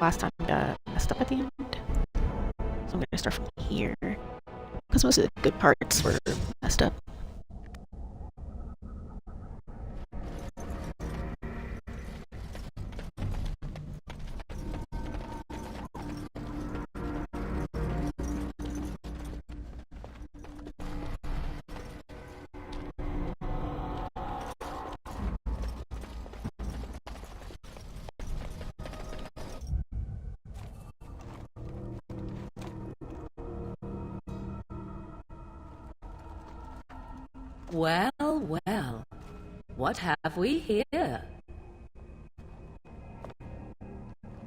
last time got messed up at the end. So I'm gonna start from here. Because most of the good parts were messed up. Well, well. What have we here?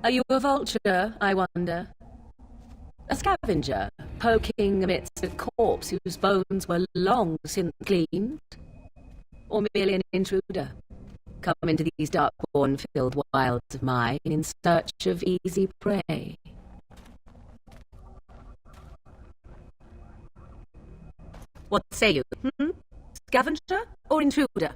Are you a vulture, I wonder? A scavenger, poking amidst a corpse whose bones were long since cleaned? Or merely an intruder, come into these dark-born-filled wilds of mine in search of easy prey? What say you, Scavenger or intruder?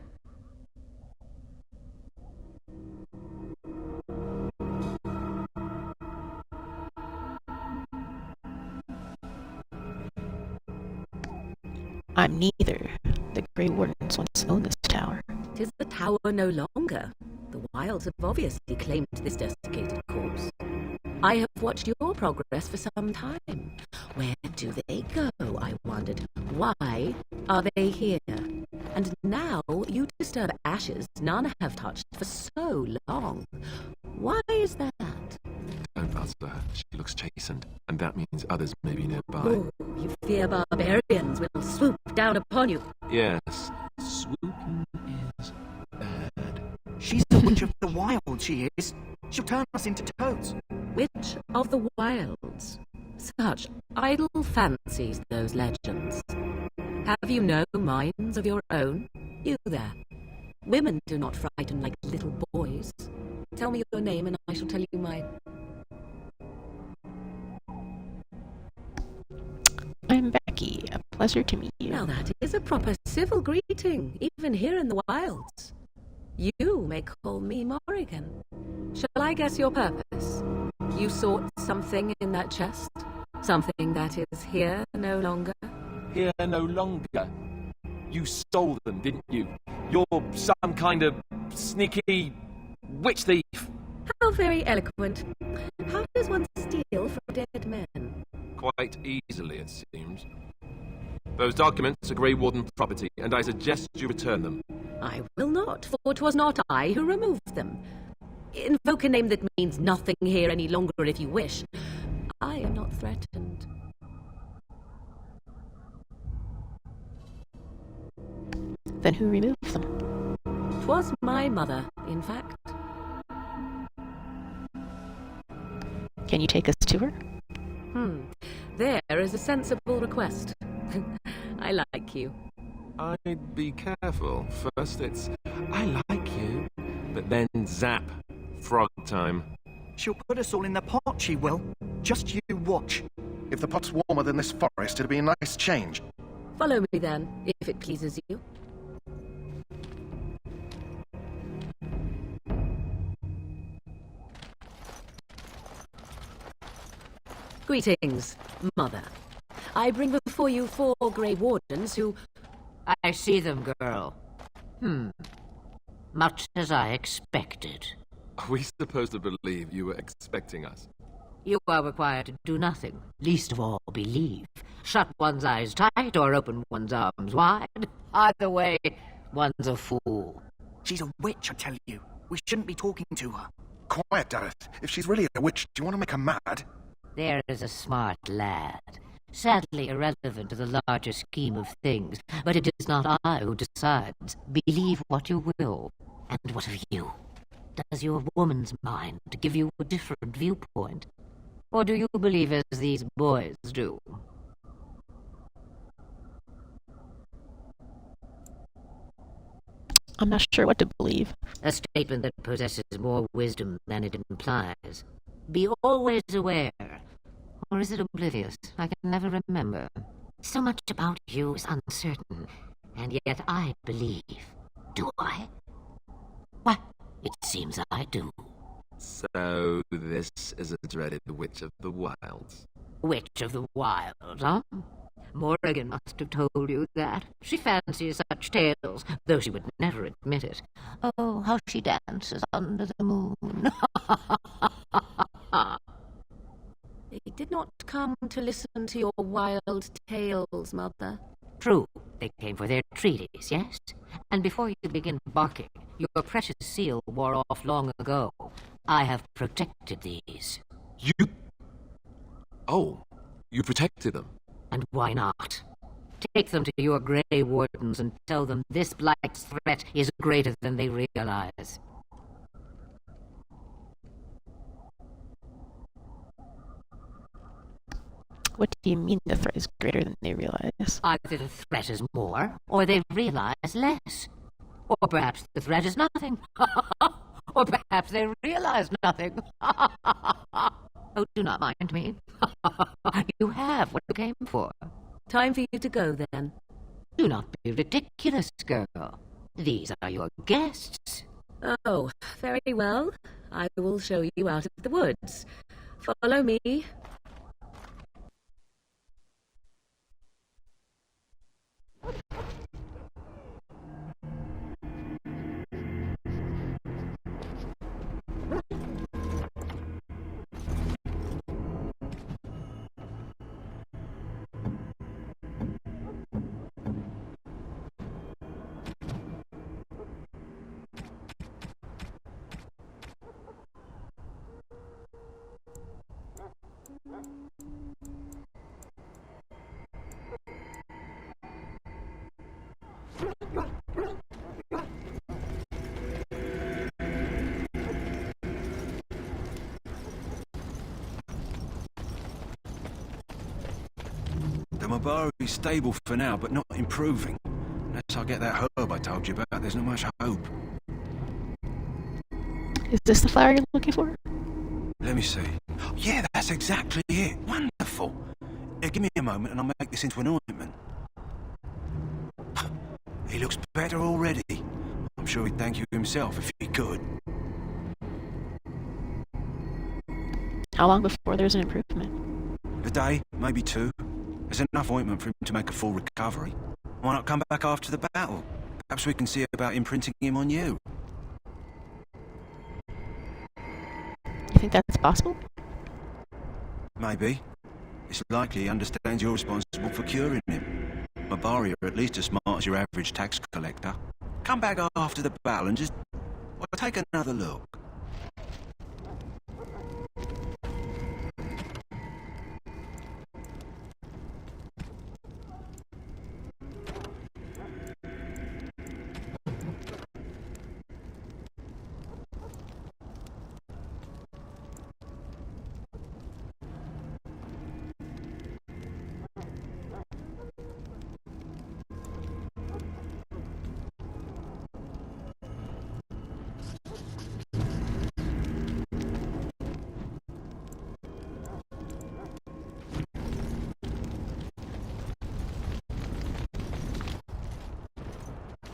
I'm neither. The Grey Wardens once owned this tower. 'Tis the tower no longer. The wilds have obviously claimed this desiccated corpse. I have watched your progress for some time. Where do they go, I wondered? Why are they here? And now you disturb ashes none have touched for so long. Why is that? Don't bother her. She looks chastened, and that means others may be nearby. Oh, you fear barbarians will swoop down upon you. Yes, swooping is bad. She's the witch of the wild, she is. She'll turn us into toads. Witch of the wilds. Such idle fancies, those legends. Have you no minds of your own? You there. Women do not frighten like little boys. Tell me your name and I shall tell you mine. I'm Becky. A pleasure to meet you. Now that is a proper civil greeting, even here in the wilds. You may call me Morrigan. Shall I guess your purpose? You sought something in that chest? Something that is here no longer? Here no longer. You stole them, didn't you? You're some kind of sneaky witch thief. How very eloquent. How does one steal from dead men? Quite easily, it seems. Those documents are Grey Warden property, and I suggest you return them. I will not, for 'twas not I who removed them. Invoke a name that means nothing here any longer if you wish. I am not threatened. Then who removed them? 'Twas my mother, in fact. Can you take us to her? There is a sensible request. I like you. I'd be careful. First it's, I like you, but then zap. Frog time. She'll put us all in the pot, she will. Just you watch. If the pot's warmer than this forest, it'll be a nice change. Follow me then, if it pleases you. Greetings, Mother. I bring before you 4 Grey Wardens who... I see them, girl. Much as I expected. Are we supposed to believe you were expecting us? You are required to do nothing, least of all believe. Shut one's eyes tight or open one's arms wide. Either way, one's a fool. She's a witch, I tell you. We shouldn't be talking to her. Quiet, Dareth. If she's really a witch, do you want to make her mad? There is a smart lad. Sadly irrelevant to the larger scheme of things, but it is not I who decides. Believe what you will. And what of you? Does your woman's mind give you a different viewpoint? Or do you believe as these boys do? I'm not sure what to believe. A statement that possesses more wisdom than it implies. Be always aware. Or is it oblivious? I can never remember. So much about you is uncertain, and yet I believe. Do I? Why, it seems I do. So with this as a dreaded Witch of the Wilds. Witch of the Wild, huh? Morrigan must have told you that. She fancies such tales, though she would never admit it. Oh, how she dances under the moon. They did not come to listen to your wild tales, Mother. True, they came for their treaties, yes? And before you begin barking, your precious seal wore off long ago. I have protected these. You... Oh, you protected them? And why not? Take them to your Grey Wardens and tell them this Blight's threat is greater than they realize. What do you mean the threat is greater than they realize? Either the threat is more, or they realize less. Or perhaps the threat is nothing. Or perhaps they realize nothing. Oh, do not mind me. You have what you came for. Time for you to go, then. Do not be ridiculous, girl. These are your guests. Oh, very well. I will show you out of the woods. Follow me. The Mabari's stable for now, but not improving. Unless I get that herb I told you about, there's not much hope. Is this the flower you're looking for? Let me see. Yeah, that's exactly it. Wonderful. Give me a moment and I'll make this into an ointment. He looks better already. I'm sure he'd thank you himself if he could. How long before there's an improvement? A day, maybe two. There's enough ointment for him to make a full recovery. Why not come back after the battle? Perhaps we can see about imprinting him on you. You think that's possible? Maybe. It's likely he understands you're responsible for curing him. Mabari are at least as smart as your average tax collector. Come back after the battle and just... well, take another look.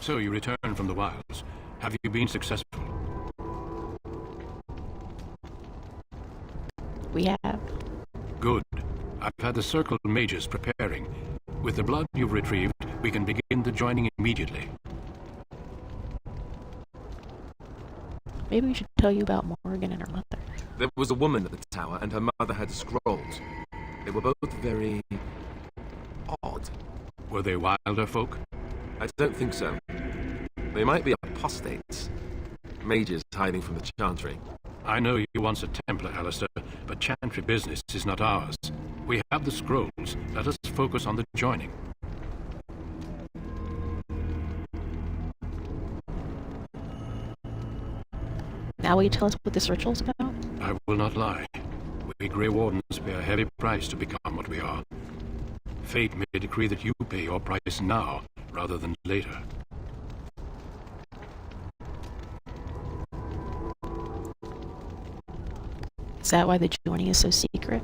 So you returned from the wilds. Have you been successful? We have. Good. I've had the circle mages preparing. With the blood you've retrieved, we can begin the joining immediately. Maybe we should tell you about Morrigan and her mother. There was a woman at the tower, and her mother had scrolls. They were both very... odd. Were they wilder folk? I don't think so. They might be apostates. Mages hiding from the chantry. I know you once a Templar, Alistair, but chantry business is not ours. We have the scrolls. Let us focus on the joining. Now will you tell us what this ritual's about? I will not lie. We Grey Wardens pay a heavy price to become what we are. Fate may decree that you pay your price now, rather than later. Is that why the joining is so secret?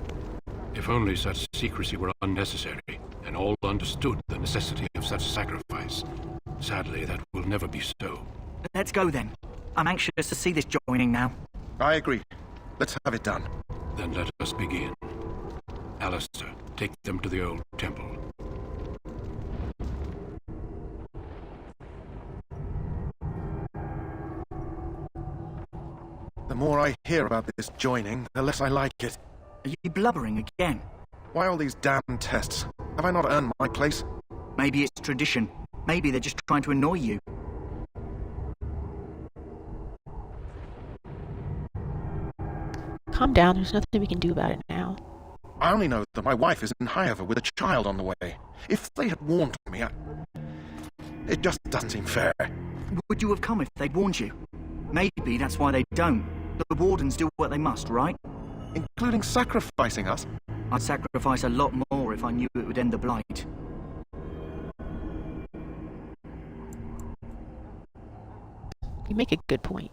If only such secrecy were unnecessary, and all understood the necessity of such sacrifice. Sadly, that will never be so. Let's go then. I'm anxious to see this joining now. I agree. Let's have it done. Then let us begin. Alistair, take them to the old temple. The more I hear about this joining, the less I like it. Are you blubbering again? Why all these damn tests? Have I not earned my place? Maybe it's tradition. Maybe they're just trying to annoy you. Calm down, there's nothing we can do about it now. I only know that my wife is in Highover with a child on the way. If they had warned me, it just doesn't seem fair. Would you have come if they'd warned you? Maybe that's why they don't. The Wardens do what they must, right? Including sacrificing us? I'd sacrifice a lot more if I knew it would end the Blight. You make a good point.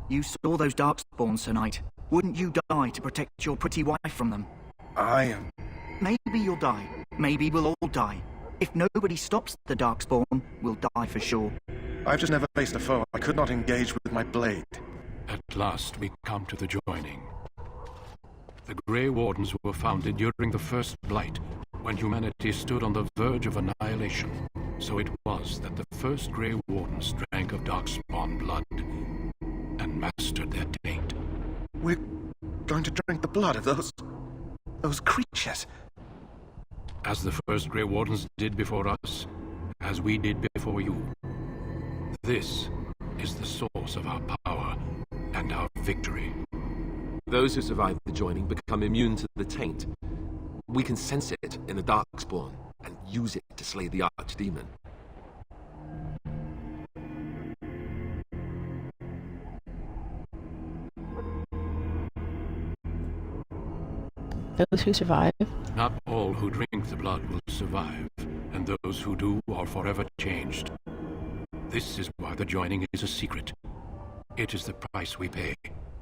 You saw those Darkspawns tonight. Wouldn't you die to protect your pretty wife from them? Maybe you'll die. Maybe we'll all die. If nobody stops the Darkspawn, we'll die for sure. I've just never faced a foe I could not engage with my blade. At last we come to the joining. The Grey Wardens were founded during the First Blight, when humanity stood on the verge of annihilation. So it was that the first Grey Wardens drank of Darkspawn blood and mastered their taint. We're going to drink the blood of those creatures. As the first Grey Wardens did before us, as we did before you. This is the source of our power and our victory. Those who survive the joining become immune to the taint. We can sense it in the Darkspawn and use it to slay the Archdemon. Those who survive. Not all who drink the blood will survive, and those who do are forever changed. This is why the joining is a secret. It is the price we pay.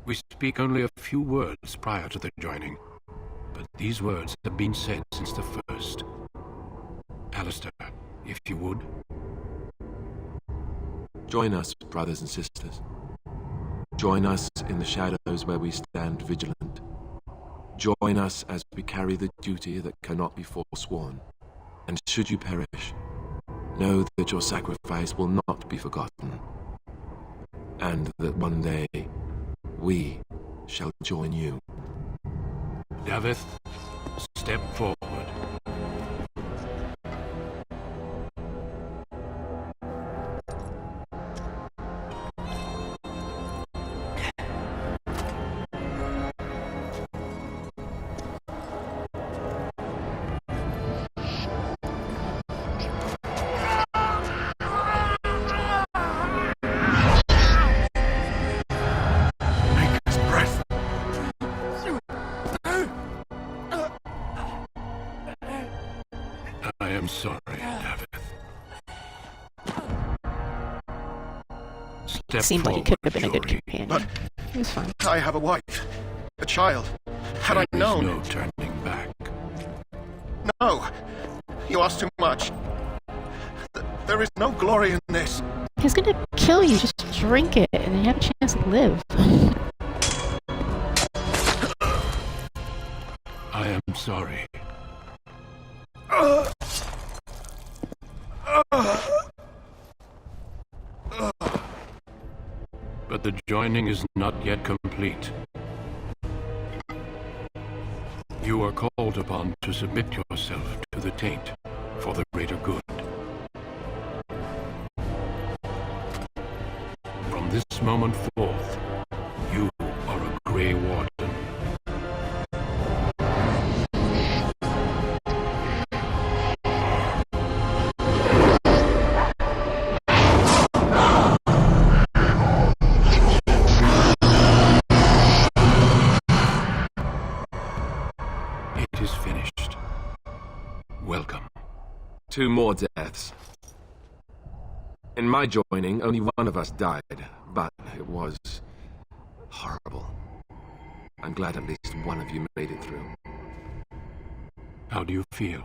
We speak only a few words prior to the joining, but these words have been said since the first. Alistair, if you would. Join us, brothers and sisters. Join us in the shadows where we stand vigilant. Join us as we carry the duty that cannot be forsworn. And should you perish, know that your sacrifice will not be forgotten. And that one day, we shall join you. Davith, step forward. I am sorry, Davith. Step Seemed like he forward, could have been a good Jory. companion. But He was fine. I have a wife, a child. Had I There is known... no turning back. No! You ask too much. There is no glory in this. He's gonna kill you, just drink it, and then you have a chance to live. I am sorry. But the joining is not yet complete. You are called upon to submit yourself to the taint for the greater good. From this moment forth, you are a Grey Warden. It is finished. Welcome. 2 more deaths. In my joining, only one of us died, but it was horrible. I'm glad at least one of you made it through. How do you feel?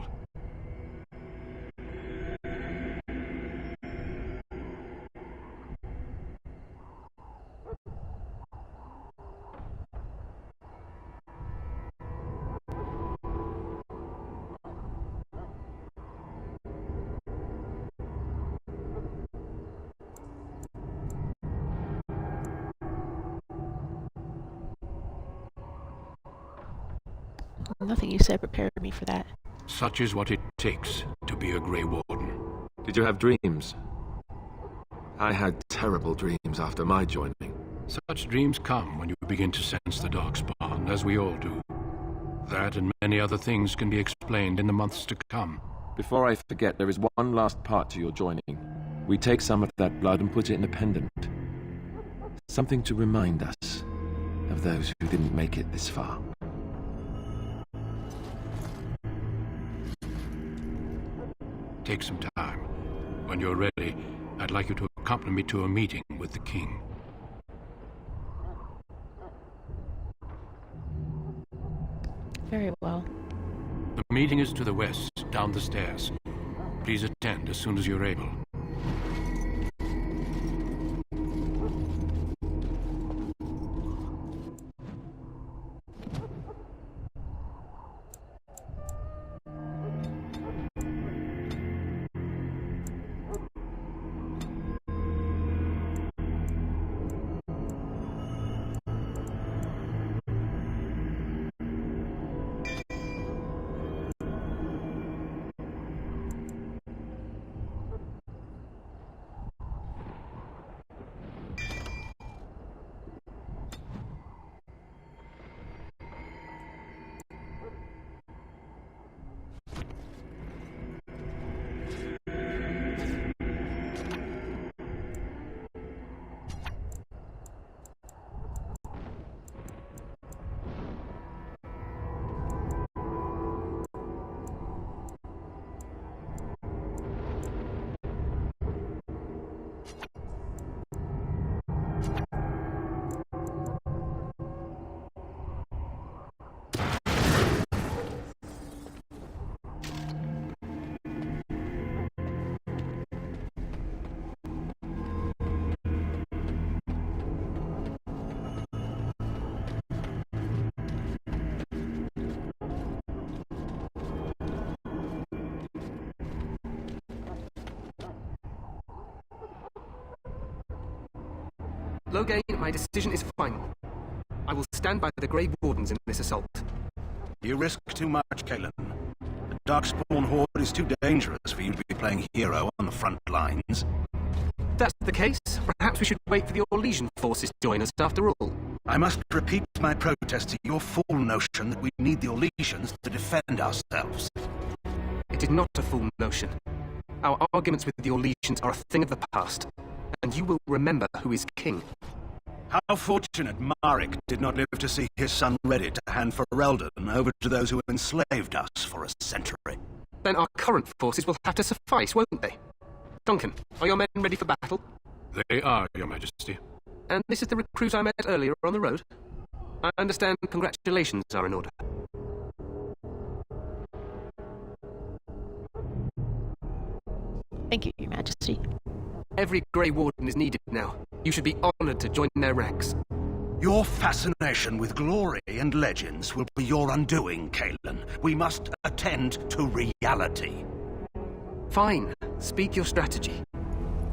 Nothing you said prepared me for that. Such is what it takes to be a Grey Warden. Did you have dreams? I had terrible dreams after my joining. Such dreams come when you begin to sense the Darkspawn, as we all do. That and many other things can be explained in the months to come. Before I forget, there is one last part to your joining. We take some of that blood and put it in a pendant. Something to remind us of those who didn't make it this far. Take some time. When you're ready, I'd like you to accompany me to a meeting with the king. Very well. The meeting is to the west, down the stairs. Please attend as soon as you're able. Loghain, my decision is final. I will stand by the Grey Wardens in this assault. You risk too much, Caitlin. The Darkspawn Horde is too dangerous for you to be playing hero on the front lines. If that's the case, perhaps we should wait for the Orlesian forces to join us after all. I must repeat my protest to your fool notion that we need the Orlesians to defend ourselves. It is not a fool notion. Our arguments with the Orlesians are a thing of the past, and you will remember who is king. How fortunate Marek did not live to see his son ready to hand Ferelden over to those who enslaved us for a century. Then our current forces will have to suffice, won't they? Duncan, are your men ready for battle? They are, Your Majesty. And this is the recruit I met earlier on the road? I understand congratulations are in order. Thank you, Your Majesty. Every Grey Warden is needed now. You should be honored to join their ranks. Your fascination with glory and legends will be your undoing, Caitlin. We must attend to reality. Fine. Speak your strategy.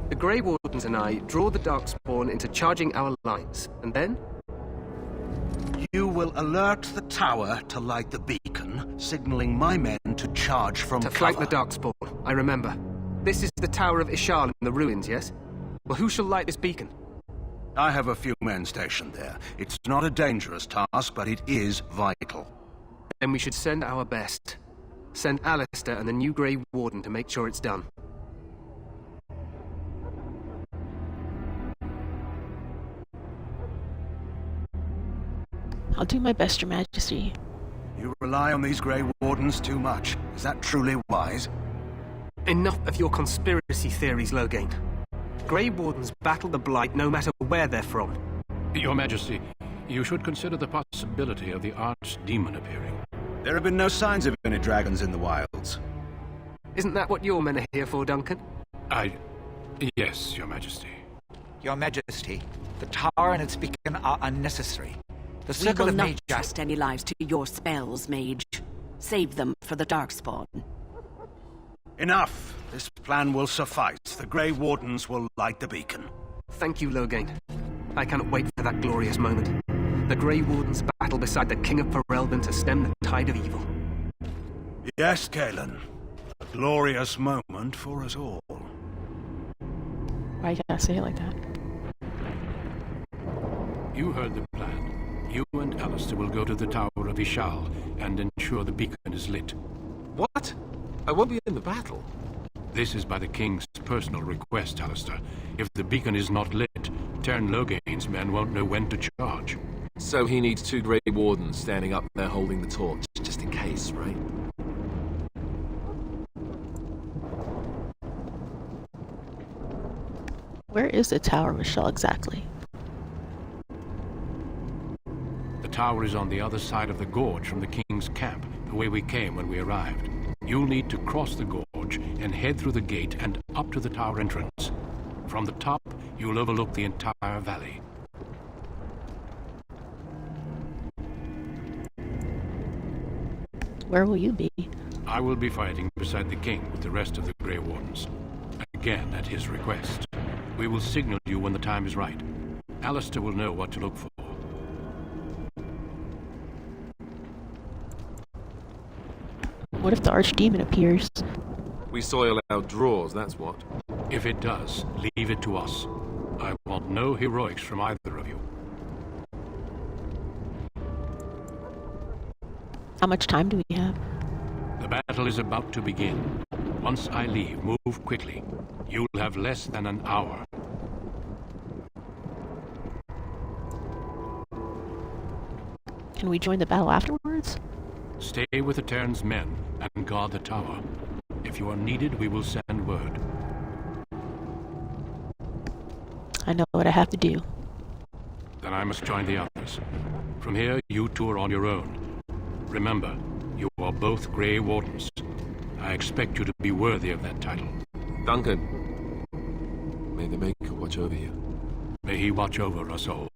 The Grey Wardens and I draw the Darkspawn into charging our lines, and then? You will alert the tower to light the beacon, signaling my men to charge from cover. To flank the Darkspawn, I remember. This is the Tower of Ishal in the ruins, yes? Well, who shall light this beacon? I have a few men stationed there. It's not a dangerous task, but it is vital. Then we should send our best. Send Alistair and the new Grey Warden to make sure it's done. I'll do my best, Your Majesty. You rely on these Grey Wardens too much. Is that truly wise? Enough of your conspiracy theories, Loghain. Grey Wardens battle the Blight no matter where they're from. Your Majesty, you should consider the possibility of the Archdemon appearing. There have been no signs of any dragons in the wilds. Isn't that what your men are here for, Duncan? Yes, Your Majesty. Your Majesty, the tower and its beacon are unnecessary. The We circle will of not Mage... trust any lives to your spells, Mage. Save them for the Darkspawn. Enough! This plan will suffice. The Grey Wardens will light the beacon. Thank you, Loghain. I cannot wait for that glorious moment. The Grey Wardens battle beside the King of Ferelden to stem the tide of evil. Yes, Galen. A glorious moment for us all. Why you gotta say it like that? You heard the plan. You and Alistair will go to the Tower of Ishal and ensure the beacon is lit. What? I won't be in the battle. This is by the King's personal request, Alistair. If the beacon is not lit, Tern Loghain's men won't know when to charge. So he needs 2 Grey Wardens standing up there holding the torch, just in case, right? Where is the Tower of Ishal exactly? The tower is on the other side of the gorge from the King's camp, the way we came when we arrived. You'll need to cross the gorge and head through the gate and up to the tower entrance. From the top, you'll overlook the entire valley. Where will you be? I will be fighting beside the King with the rest of the Grey Wardens. Again, at his request. We will signal you when the time is right. Alistair will know what to look for. What if the Archdemon appears? We soil our drawers, that's what. If it does, leave it to us. I want no heroics from either of you. How much time do we have? The battle is about to begin. Once I leave, move quickly. You'll have less than an hour. Can we join the battle afterwards? Stay with the Terran's men and guard the tower. If you are needed, we will send word. I know what I have to do. Then I must join the others. From here, you two are on your own. Remember, you are both Grey Wardens. I expect you to be worthy of that title. Duncan, may the Maker watch over you. May he watch over us all.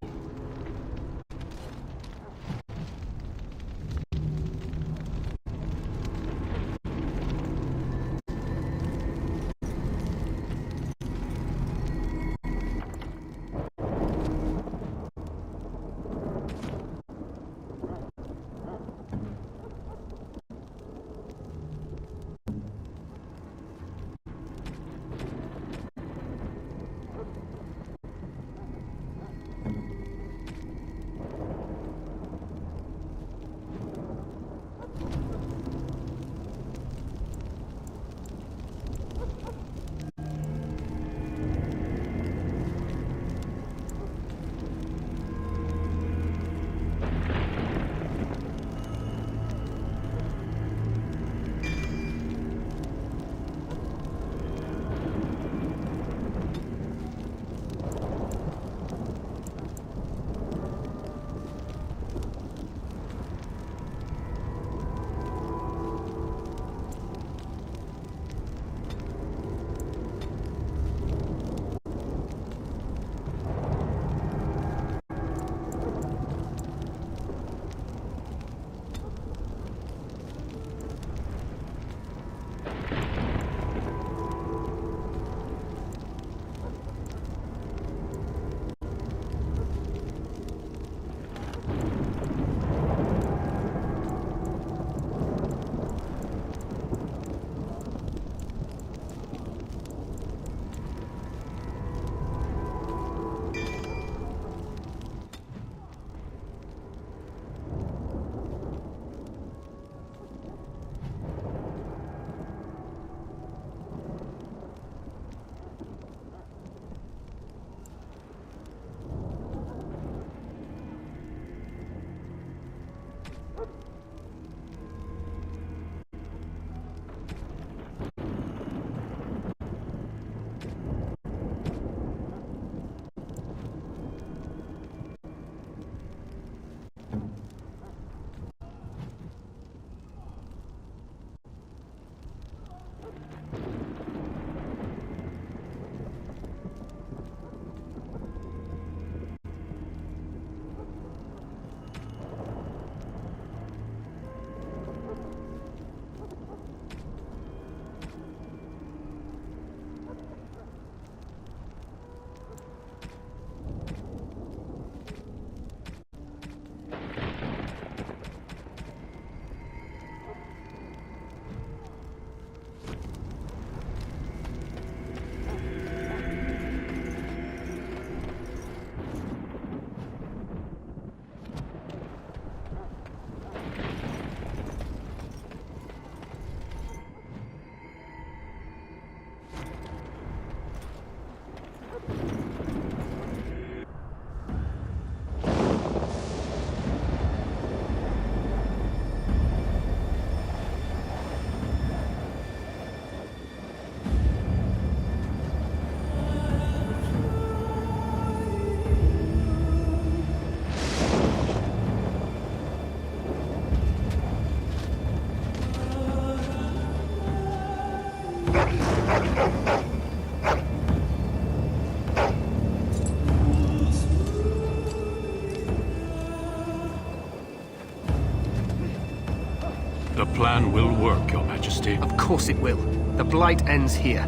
plan will work, Your Majesty. Of course it will. The Blight ends here.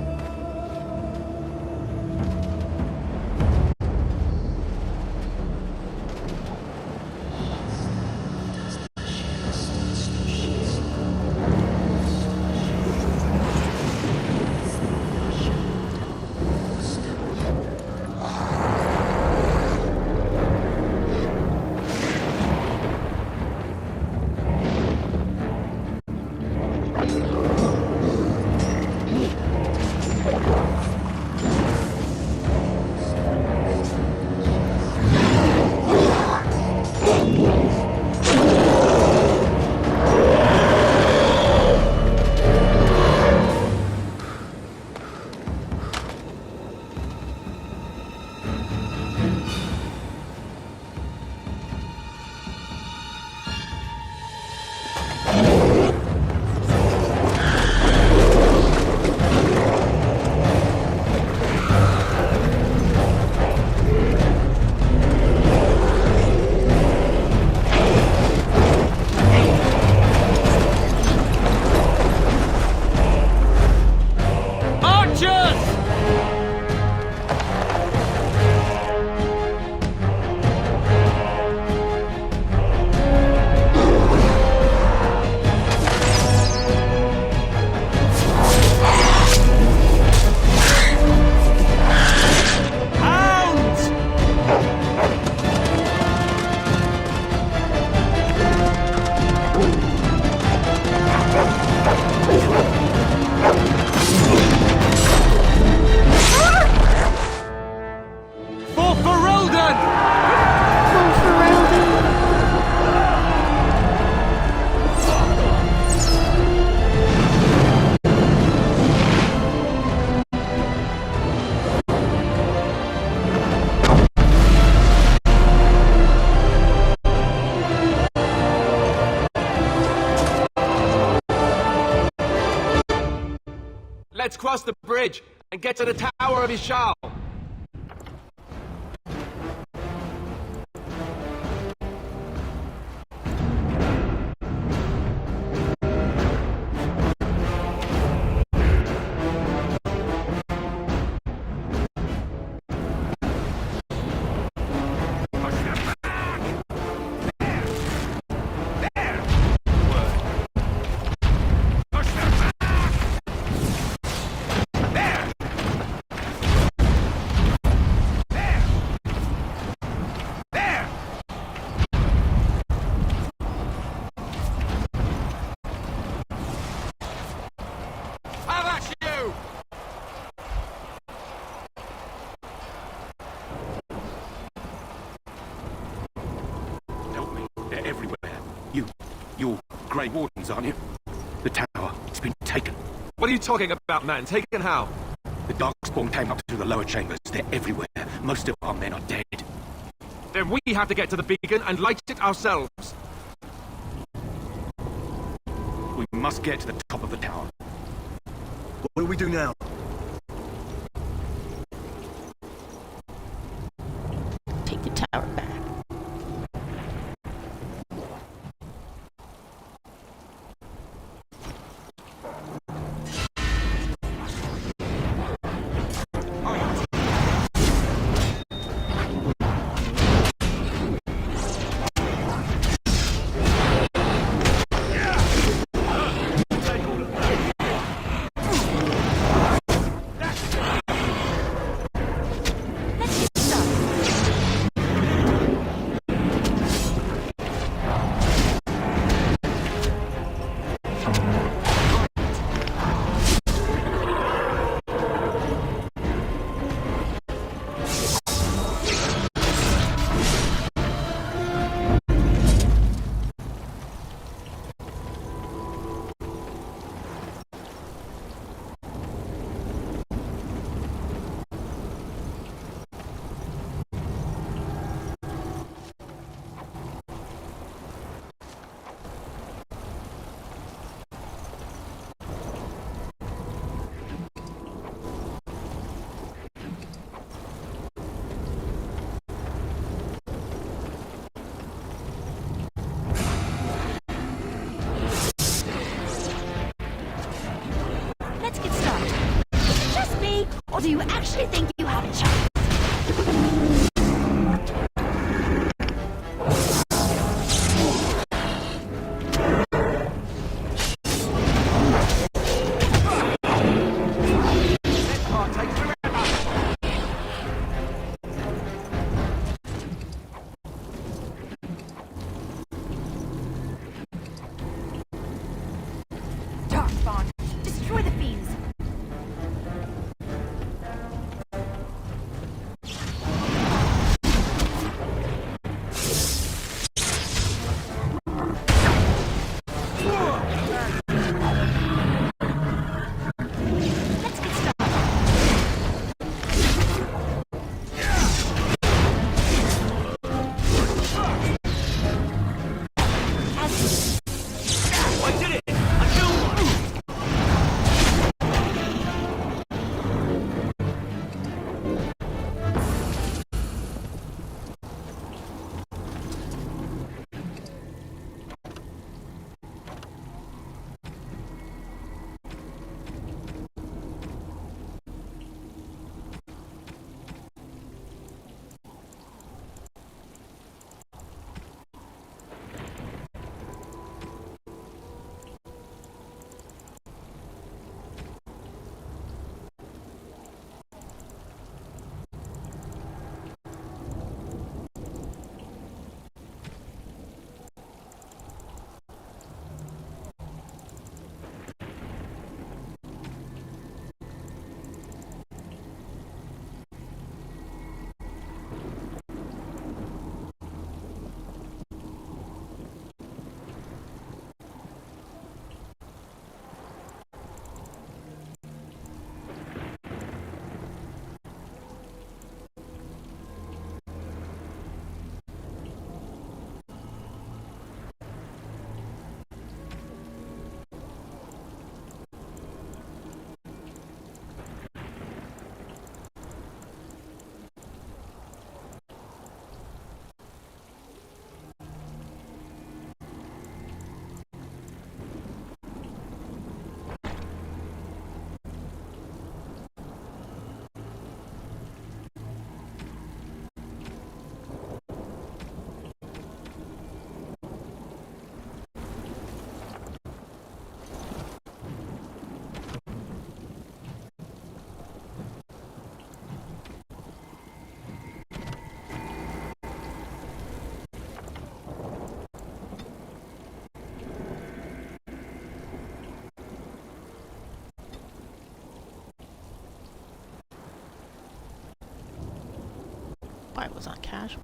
Let's cross the bridge and get to the Tower of Ishal. You're Grey Wardens, aren't you? The tower, it's been taken. What are you talking about, man? Taken how? The Darkspawn came up through the lower chambers. They're everywhere. Most of our men are dead. Then we have to get to the beacon and light it ourselves. We must get to the top of the tower. What do we do now? Take the tower back. actually think you have a chance. Darkspawn, destroy the fiends. Why was on casual?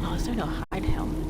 Oh, is there no hide helmet?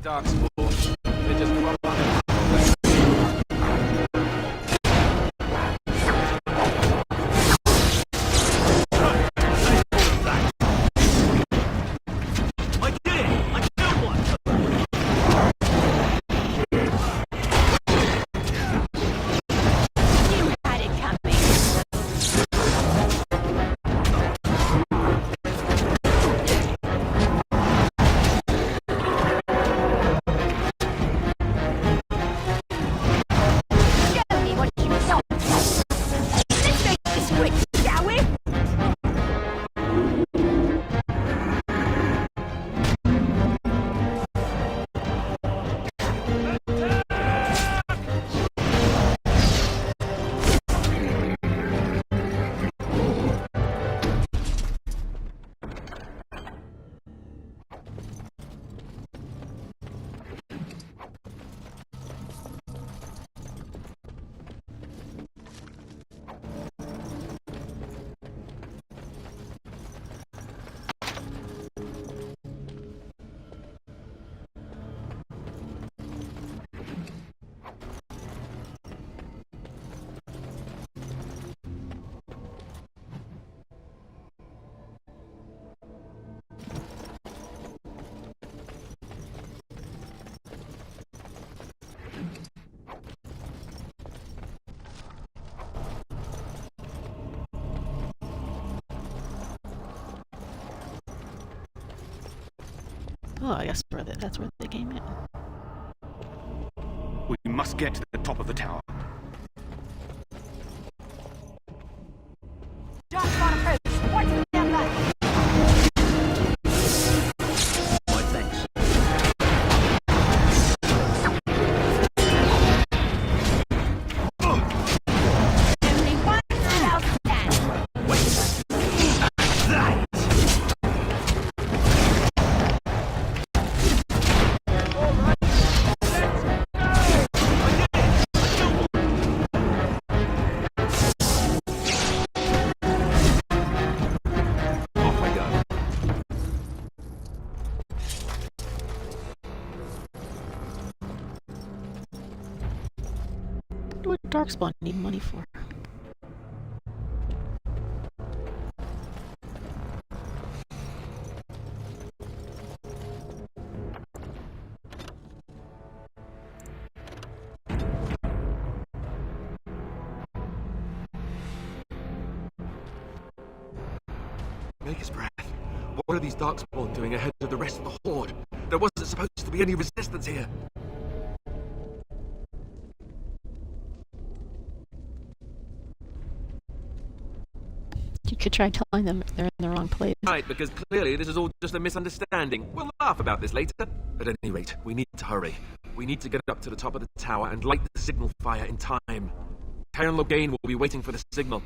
Darkspawn. They just run on. Oh, I guess that's where they came in. We must get to the top of the tower. Darkspawn approach. Report to the damn left. My thanks. Only one shall stand. What would Darkspawn need money for? Maker's breath. What are these Darkspawn doing ahead of the rest of the Horde? There wasn't supposed to be any resistance here. You could try telling them they're in the wrong place. Right, because clearly this is all just a misunderstanding. We'll laugh about this later. At any rate, we need to hurry. We need to get up to the top of the tower and light the signal fire in time. Karen Logain will be waiting for the signal.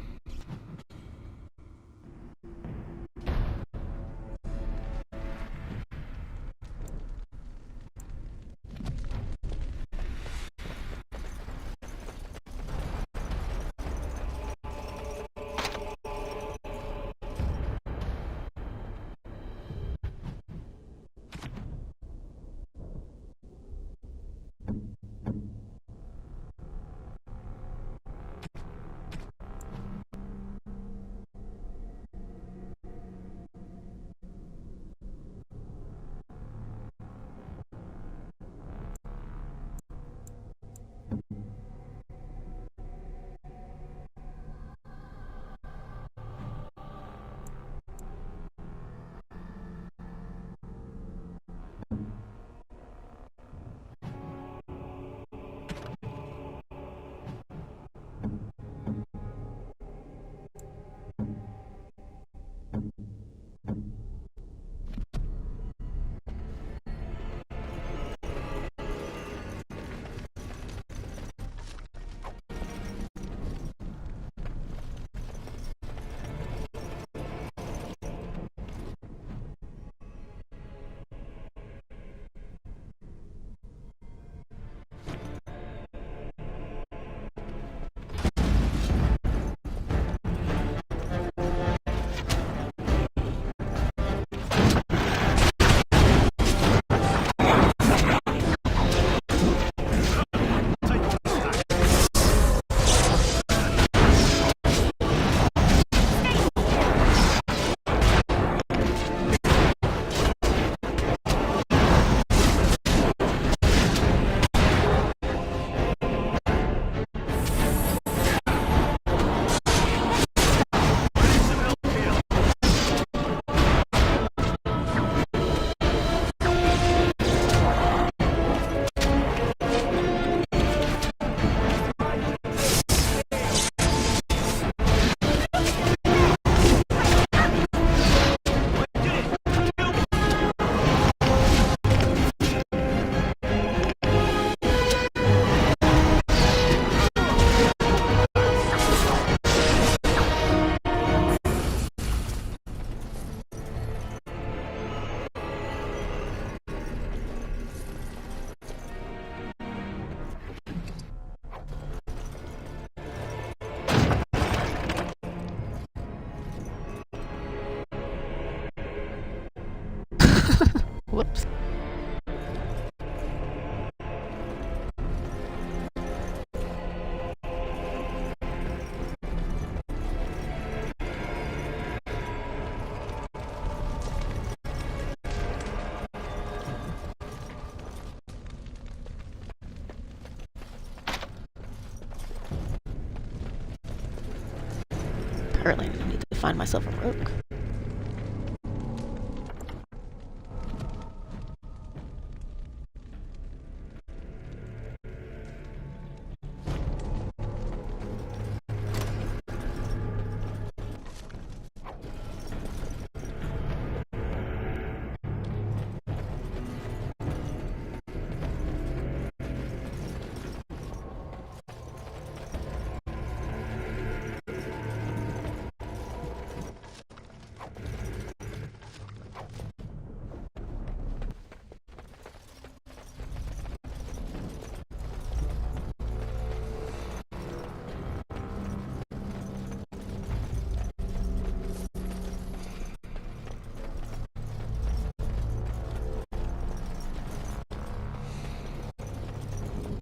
curling. I need to find myself a rogue.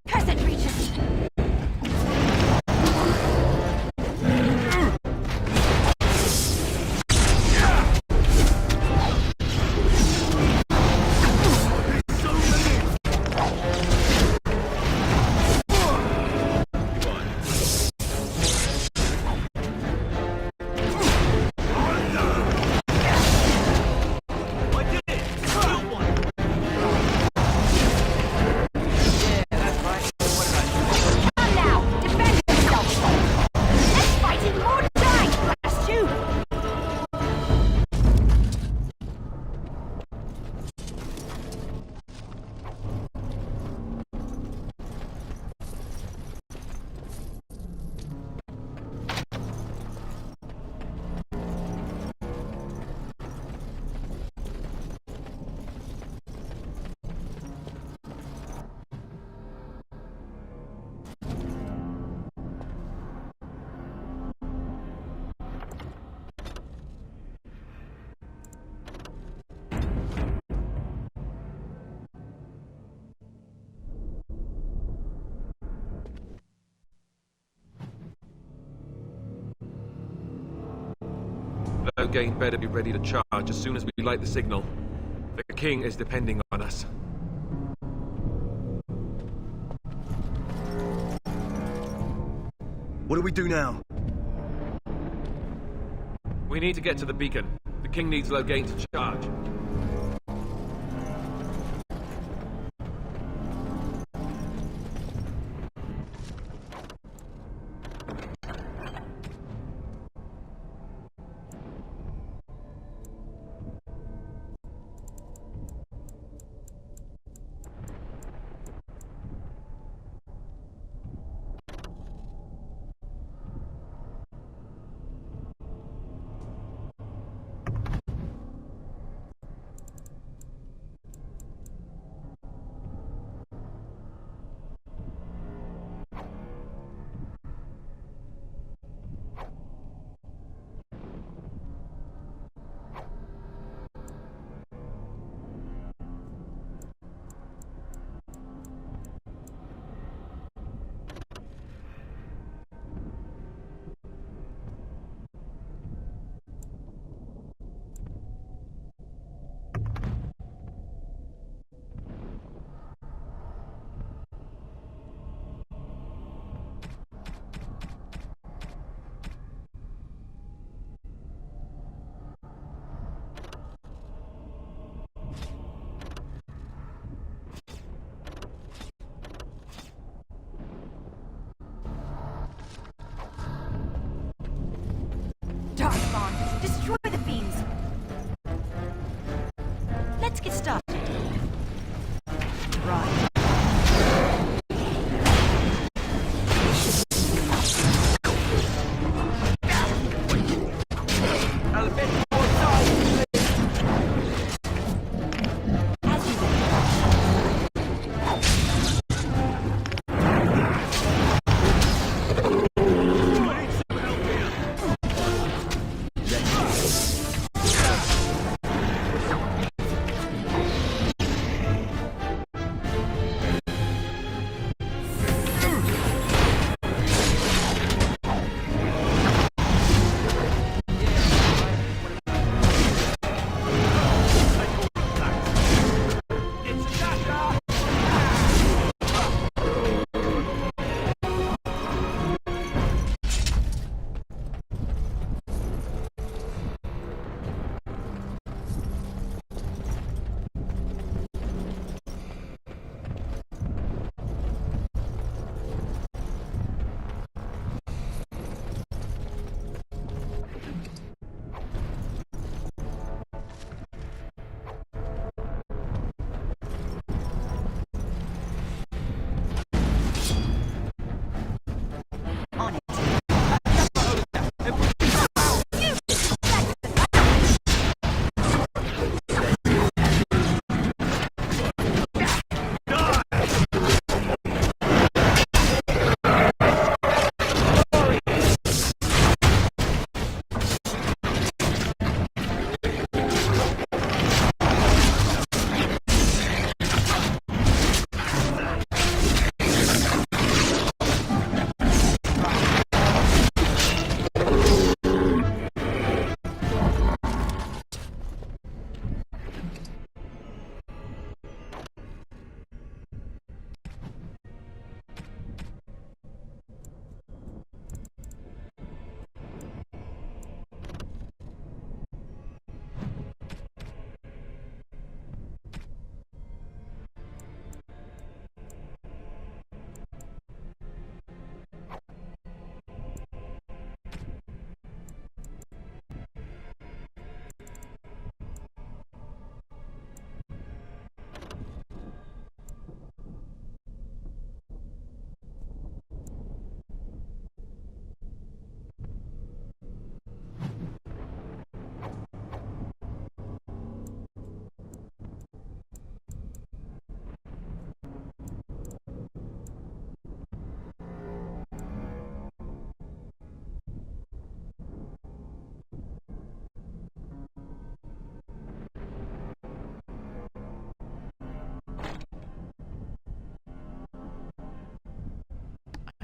Cursed creatures! Come now! Defend yourself! Let's fight in more time! Blast you! Loghain better be ready to charge as soon as we light the signal. The king is depending on us. What do we do now? We need to get to the beacon. The king needs Loghain to charge. Darkspawn, destroy the beams. Let's get started. Right.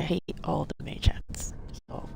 I hate all the mage hats. So.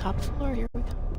top floor. Here we go.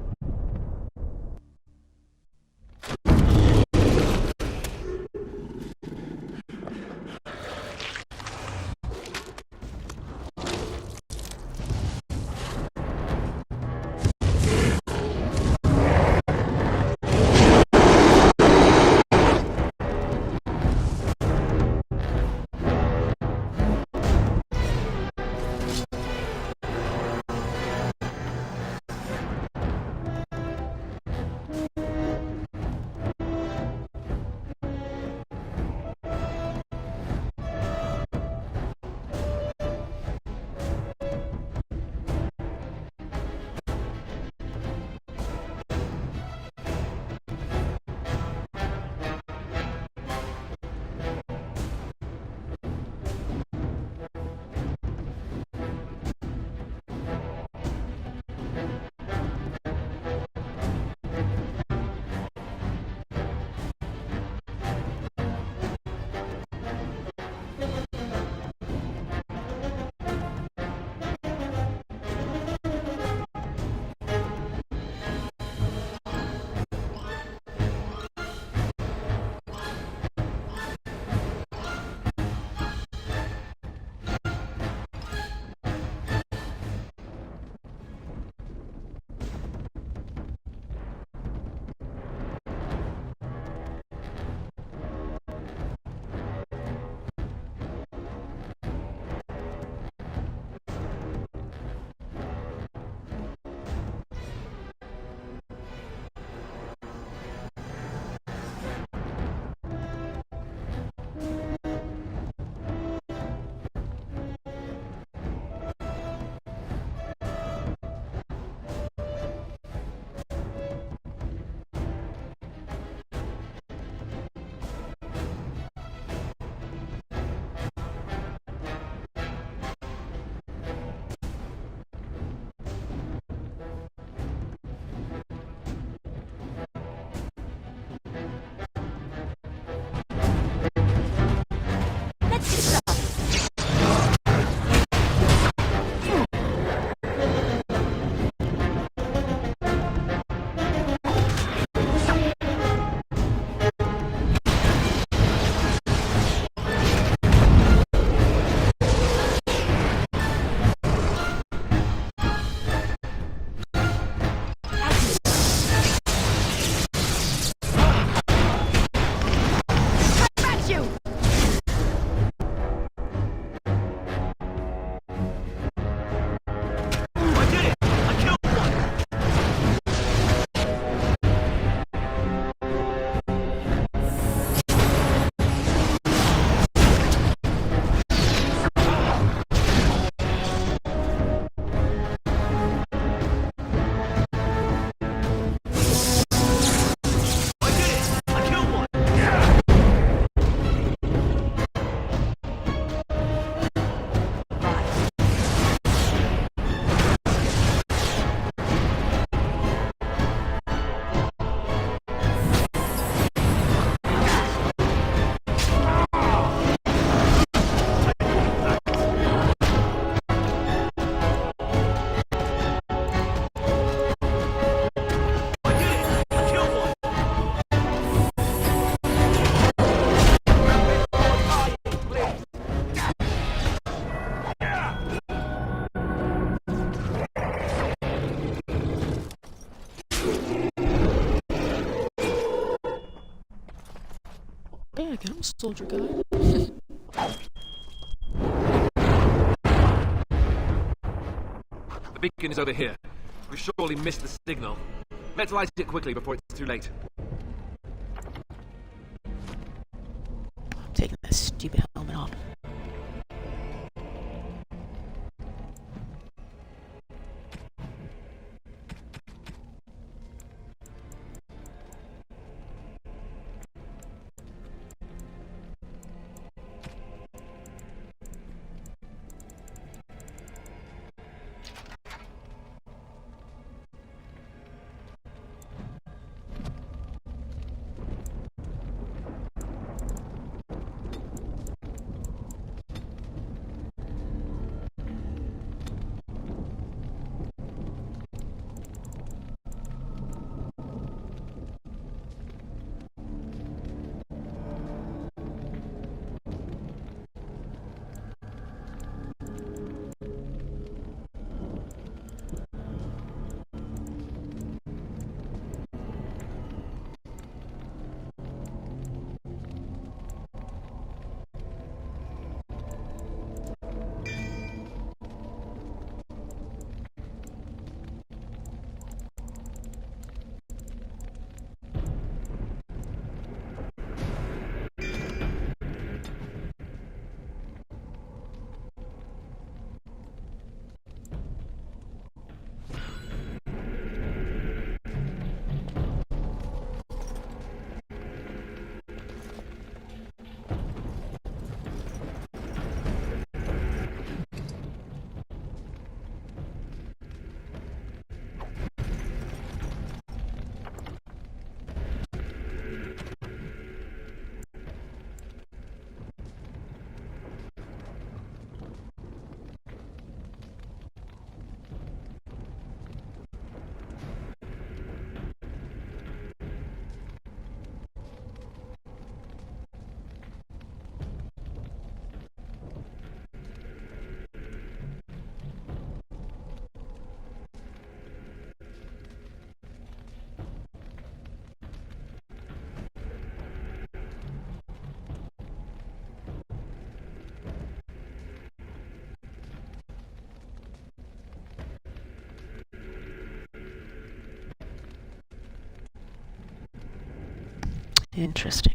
Becky, I'm a soldier guy. The beacon is over here. We've surely missed the signal. Let's light it quickly before it's too late. I'm taking that stupid helmet off. Interesting.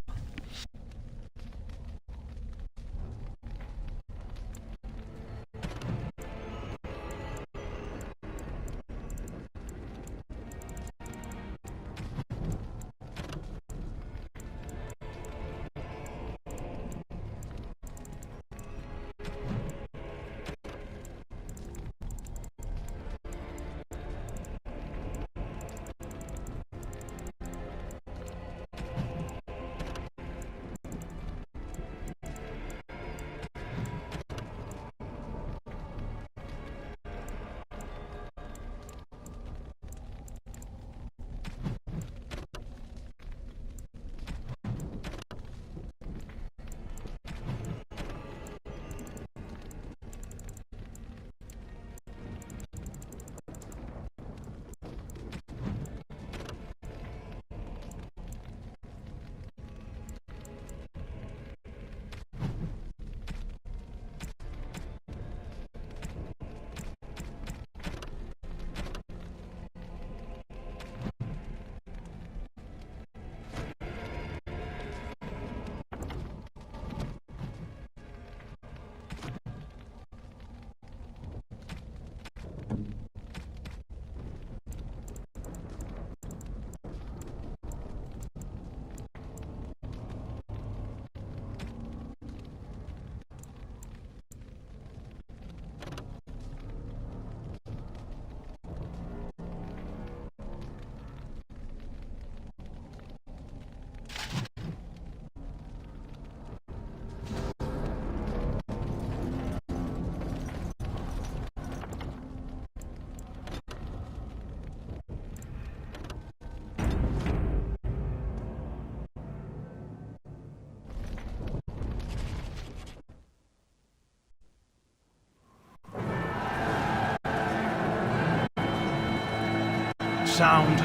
Sound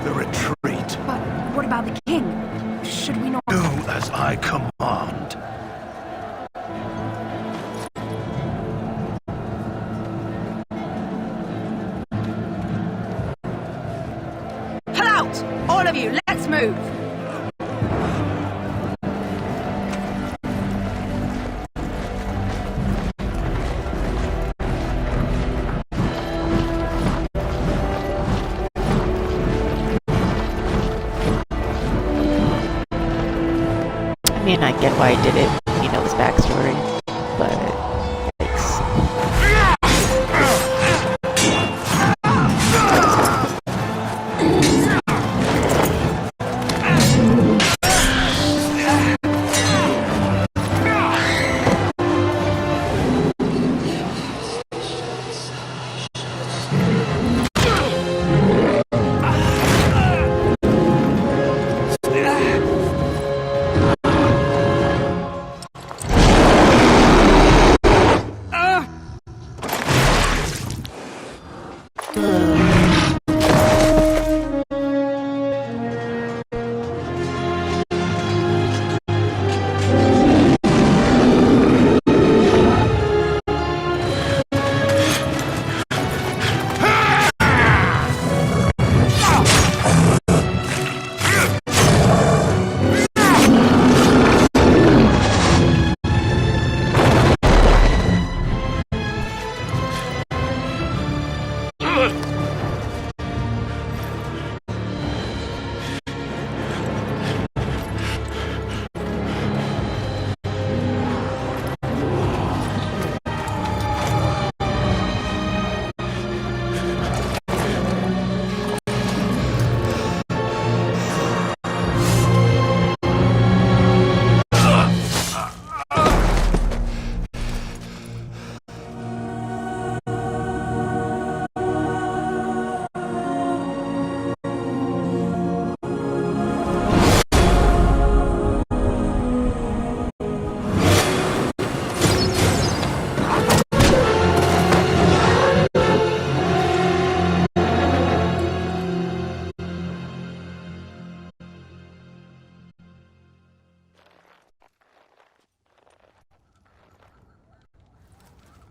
the retreat. But what about the king? Should we not... Do as I command. Pull out! All of you, let's move! I mean, I get why I did it. You know his backstory, but yikes.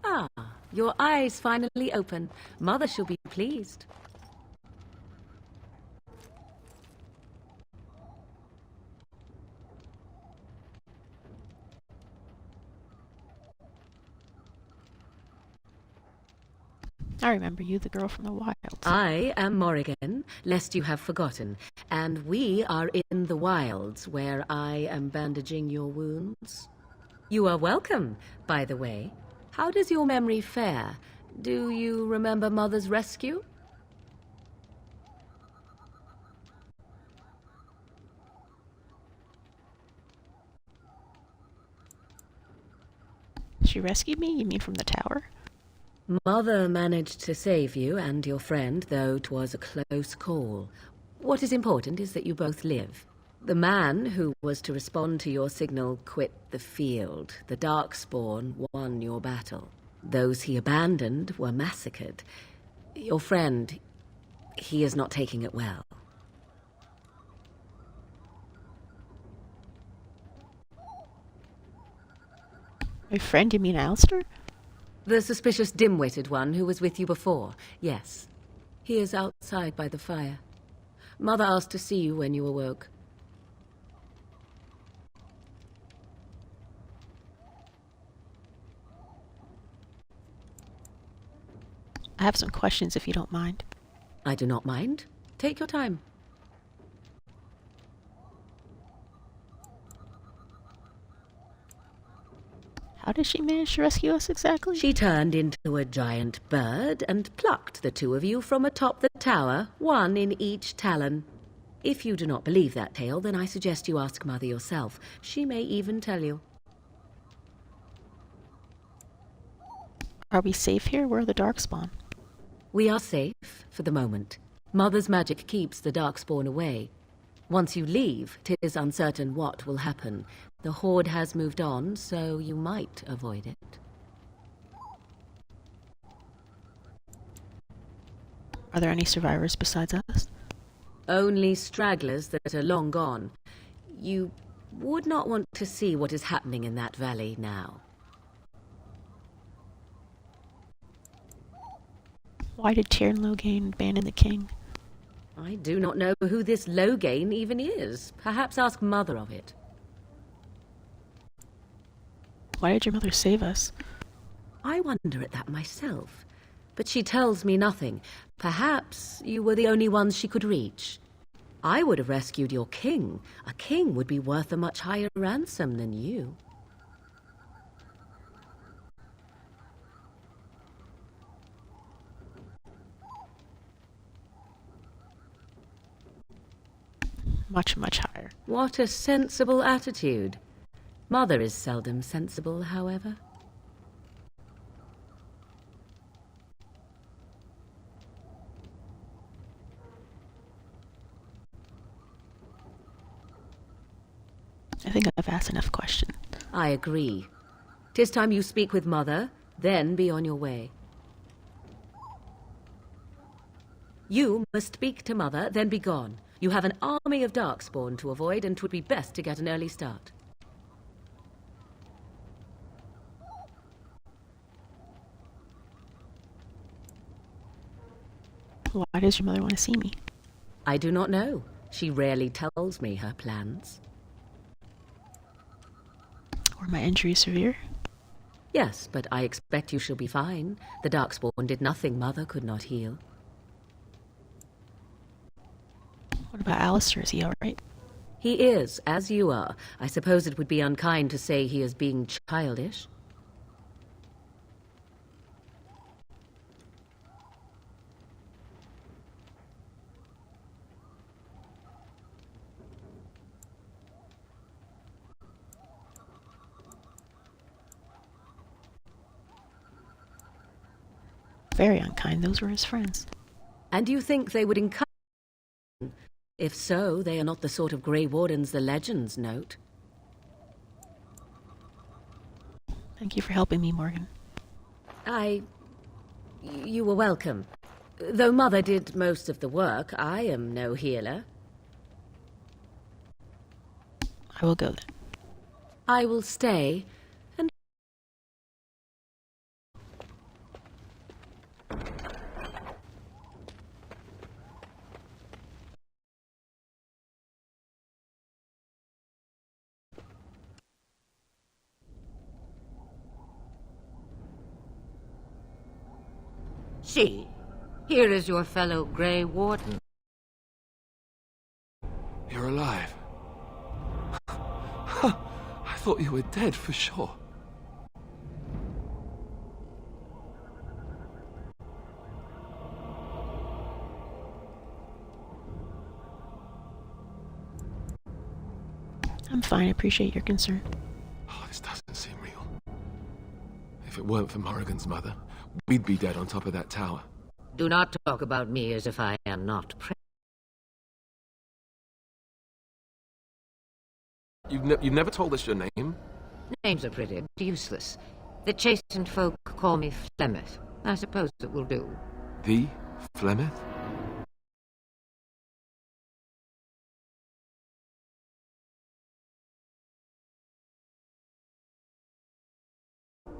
Ah, your eyes finally open. Mother shall be pleased. I remember you, the girl from the wilds. I am Morrigan, lest you have forgotten, and we are in the wilds where I am bandaging your wounds. You are welcome, by the way. How does your memory fare? Do you remember Mother's rescue? She rescued me? You mean from the tower? Mother managed to save you and your friend, though 'twas a close call. What is important is that you both live. The man who was to respond to your signal quit the field. The Darkspawn won your battle. Those he abandoned were massacred. Your friend, he is not taking it well. My friend, you mean Alistair? The suspicious dim-witted one who was with you before, yes. He is outside by the fire. Mother asked to see you when you awoke. I have some questions if you don't mind. I do not mind. Take your time. How did she manage to rescue us exactly? She turned into a giant bird and plucked the two of you from atop the tower, one in each talon. If you do not believe that tale, then I suggest you ask Mother yourself. She may even tell you. Are we safe here? Where are the Darkspawn? We are safe, for the moment. Mother's magic keeps the Darkspawn away. Once you leave, 'tis uncertain what will happen. The Horde has moved on, so you might avoid it. Are there any survivors besides us? Only stragglers that are long gone. You would not want to see what is happening in that valley now. Why did Tyrion Loghain abandon the king? I do not know who this Loghain even is. Perhaps ask Mother of it. Why did your mother save us? I wonder at that myself. But she tells me nothing. Perhaps you were the only ones she could reach. I would have rescued your king. A king would be worth a much higher ransom than you. Much, much higher. What a sensible attitude. Mother is seldom sensible, however. I think I've asked enough questions. I agree. 'Tis time you speak with Mother, then be on your way. You must speak to Mother, then be gone. You have an army of Darkspawn to avoid, and 'twould be best to get an early start. Why does your mother want to see me? I do not know. She rarely tells me her plans. Were my injuries severe? Yes, but I expect you shall be fine. The Darkspawn did nothing Mother could not heal. What about Alistair? Is he alright? He is, as you are. I suppose it would be unkind to say he is being childish. Very unkind. Those were his friends. And you think they would encourage him? If so, they are not the sort of Grey Wardens the legends note. Thank you for helping me, Morgan. You were welcome. Though Mother did most of the work, I am no healer. I will go then. I will stay. See, here is your fellow Grey Warden. You're alive. I thought you were dead for sure. I'm fine, I appreciate your concern. Oh, this doesn't seem real. If it weren't for Morrigan's mother, we'd be dead on top of that tower. Do not talk about me as if I am not present. You've never told us your name? Names are pretty useless. The chastened folk call me Flemeth. I suppose it will do. The Flemeth?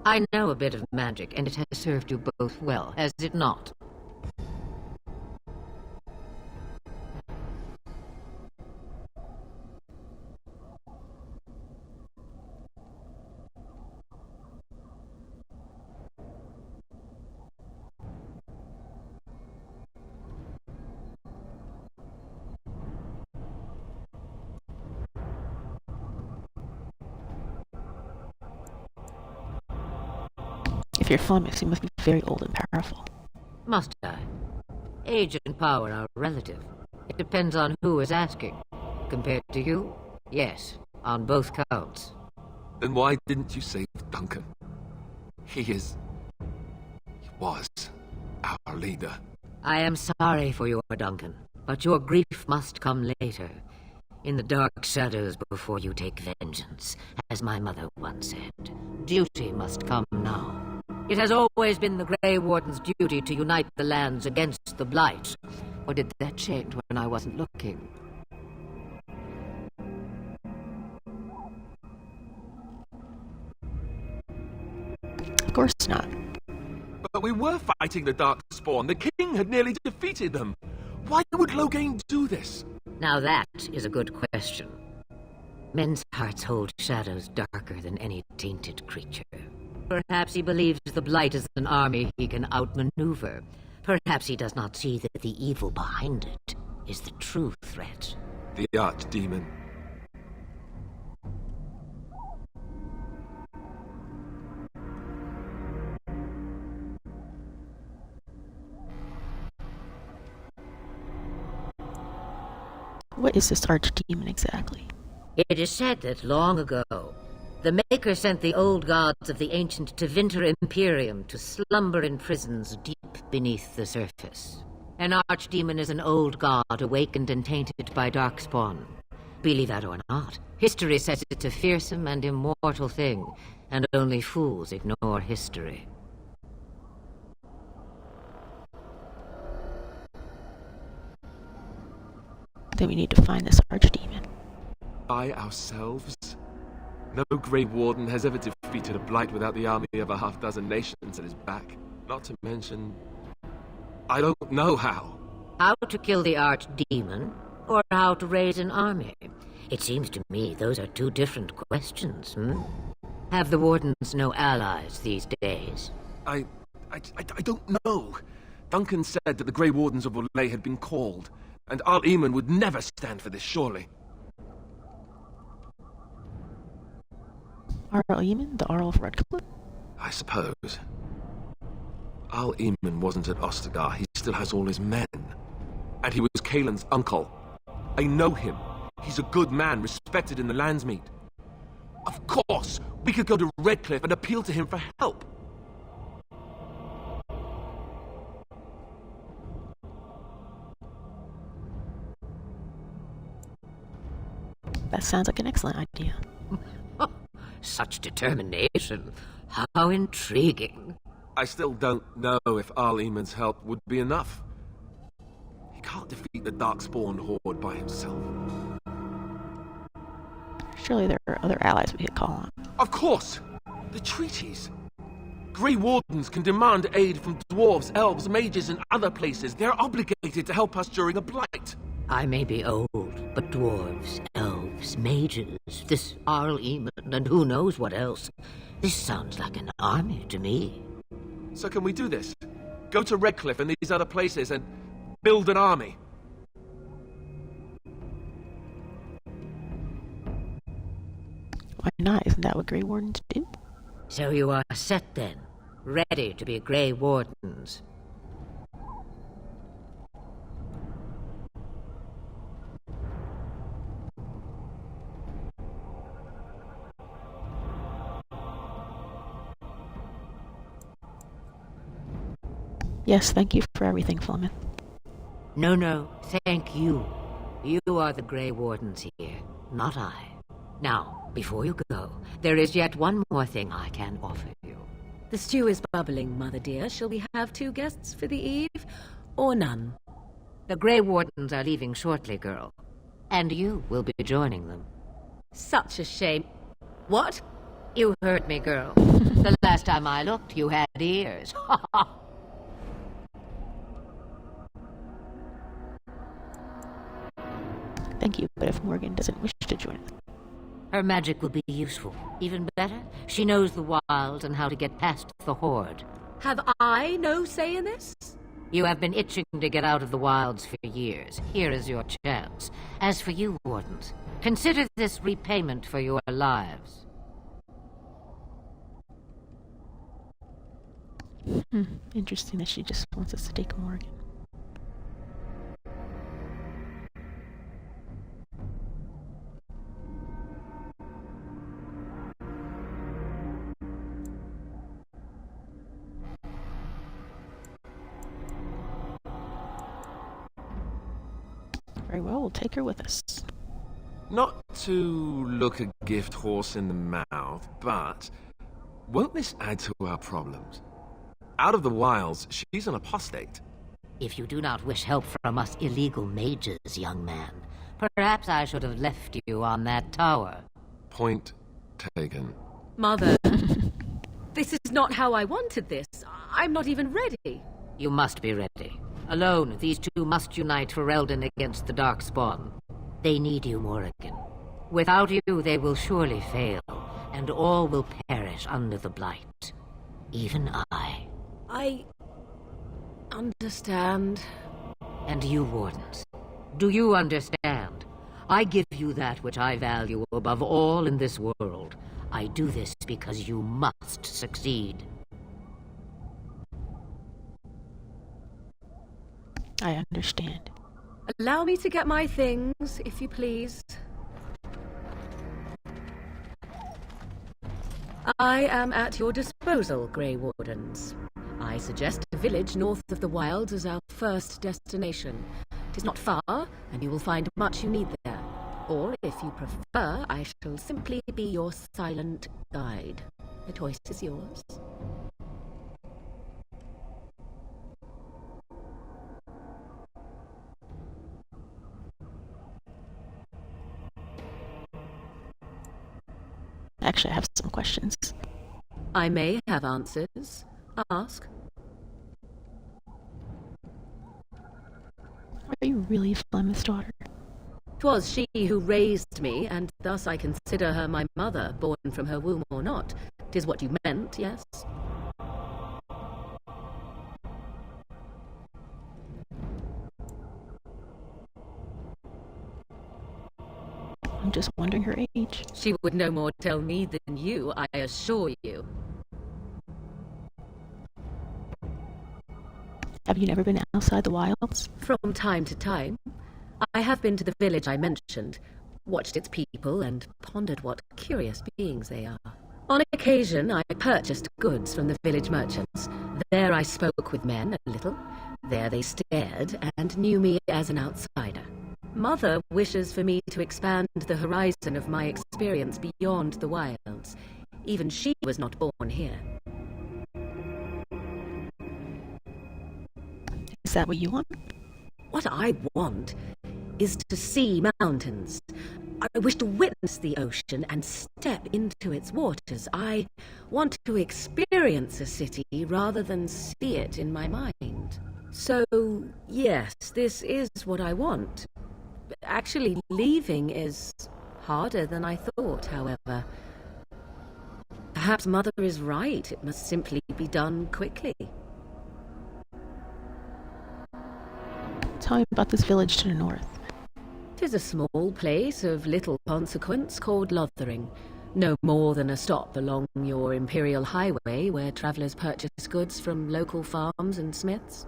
I know a bit of magic, and it has served you both well, has it not? If you're Flemeth, you must be very old and powerful. Must I? Age and power are relative. It depends on who is asking. Compared to you? Yes, on both counts. Then why didn't you save Duncan? He was our leader. I am sorry for your Duncan, but your grief must come later. In the dark shadows before you take vengeance, as my mother once said. Duty must come now. It has always been the Grey Warden's duty to unite the lands against the Blight. Or did that change when I wasn't looking? Of course not. But we were fighting the Darkspawn. The king had nearly defeated them. Why would Loghain do this? Now that is a good question. Men's hearts hold shadows darker than any tainted creature. Perhaps he believes the Blight is an army he can outmaneuver. Perhaps he does not see that the evil behind it is the true threat. The Archdemon. What is this Archdemon exactly? It is said that long ago, the Maker sent the old gods of the ancient Tevinter Imperium to slumber in prisons deep beneath the surface. An Archdemon is an old god awakened and tainted by Darkspawn. Believe that or not, history says it's a fearsome and immortal thing, and only fools ignore history. Then we need to find this Archdemon. By ourselves? No Grey Warden has ever defeated a Blight without the army of a half-dozen nations at his back. Not to mention... I don't know how. How to kill the Archdemon, or how to raise an army? It seems to me those are two different questions, Have the Wardens no allies these days? I don't know. Duncan said that the Grey Wardens of Orlais had been called, and Al-Eamon would never stand for this, surely. Al-Eamon? The Arl of Redcliffe? I suppose. Al-Eamon wasn't at Ostagar. He still has all his men. And he was Kaelin's uncle. I know him. He's a good man, respected in the Landsmeet. Of course, we could go to Redcliffe and appeal to him for help. That sounds like an excellent idea. Such determination. How intriguing. I still don't know if Al-Eamon's help would be enough. He can't defeat the Darkspawn horde by himself. Surely there are other allies we could call on. Of course! The treaties! Grey Wardens can demand aid from dwarves, elves, mages, and other places. They're obligated to help us during a blight. I may be old, but dwarves, elves, mages, this Al-Eamon, and who knows what else. This sounds like an army to me. So can we do this? Go to Redcliffe and these other places and build an army. Why not? Isn't that what Grey Wardens do? So you are set then, ready to be Grey Wardens. Yes, thank you for everything, Flemeth. No, thank you. You are the Grey Wardens here, not I. Now, before you go, there is yet one more thing I can offer you. The stew is bubbling, Mother dear. Shall we have 2 guests for the eve, or none? The Grey Wardens are leaving shortly, girl. And you will be joining them. Such a shame. What? You heard me, girl. The last time I looked, you had ears. Thank you, but if Morgan doesn't wish to join us... Her magic will be useful. Even better, she knows the wilds and how to get past the Horde. Have I no say in this? You have been itching to get out of the wilds for years. Here is your chance. As for you, Wardens, consider this repayment for your lives. Interesting that she just wants us to take Morgan. Very well, we'll take her with us. Not to look a gift horse in the mouth, but won't this add to our problems? Out of the wilds, she's an apostate. If you do not wish help from us illegal mages, young man, perhaps I should have left you on that tower. Point taken. Mother, this is not how I wanted this. I'm not even ready. You must be ready. Alone, these 2 must unite for Eldon against the Darkspawn. They need you, Morrigan. Without you, they will surely fail, and all will perish under the Blight. Even I. I... understand. And you, Wardens, do you understand? I give you that which I value above all in this world. I do this because you must succeed. I understand. Allow me to get my things, if you please. I am at your disposal, Grey Wardens. I suggest a village north of the wilds as our first destination. It is not far, and you will find much you need there. Or, if you prefer, I shall simply be your silent guide. The choice is yours. Actually, I have some questions. I may have answers. Ask. Are you really Flemeth's daughter? 'Twas she who raised me, and thus I consider her my mother, born from her womb or not. 'Tis what you meant, yes? I'm just wondering her age. She would no more tell me than you, I assure you. Have you never been outside the wilds? From time to time. I have been to the village I mentioned, watched its people, and pondered what curious beings they are. On occasion, I purchased goods from the village merchants. There I spoke with men a little. There they stared and knew me as an outsider. Mother wishes for me to expand the horizon of my experience beyond the wilds. Even she was not born here. Is that what you want? What I want is to see mountains. I wish to witness the ocean and step into its waters. I want to experience a city rather than see it in my mind. So, yes, this is what I want. Actually, leaving is harder than I thought, however. Perhaps Mother is right. It must simply be done quickly. Tell me about this village to the north. 'Tis a small place of little consequence called Lothering. No more than a stop along your Imperial Highway where travellers purchase goods from local farms and smiths.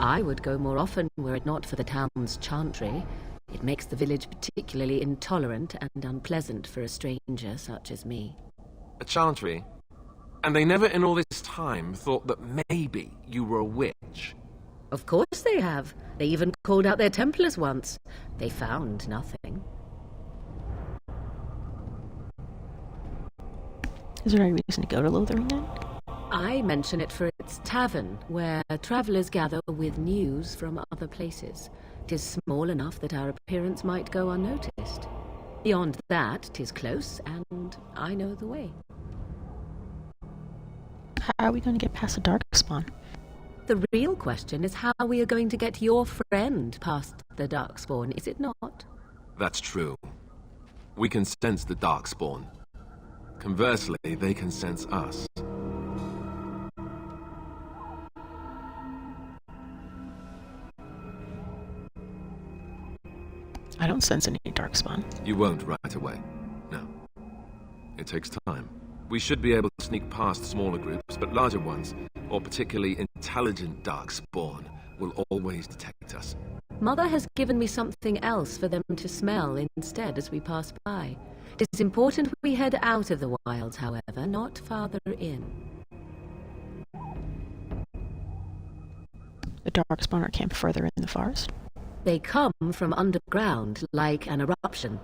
I would go more often were it not for the town's chantry. It makes the village particularly intolerant and unpleasant for a stranger such as me. A chantry? And they never in all this time thought that maybe you were a witch? Of course they have. They even called out their Templars once. They found nothing. Is there any reason to go to Lothering then? I mention it for its tavern, where travellers gather with news from other places. 'Tis small enough that our appearance might go unnoticed. Beyond that, 'tis close, and I know the way. How are we going to get past the Darkspawn? The real question is how we are going to get your friend past the Darkspawn, is it not? That's true. We can sense the Darkspawn. Conversely, they can sense us. I don't sense any Darkspawn. You won't right away. No. It takes time. We should be able to sneak past smaller groups, but larger ones, or particularly intelligent Darkspawn, will always detect us. Mother has given me something else for them to smell instead as we pass by. It is important we head out of the wilds, however, not farther in. The Darkspawn are camped further in the forest? They come from underground, like an eruption.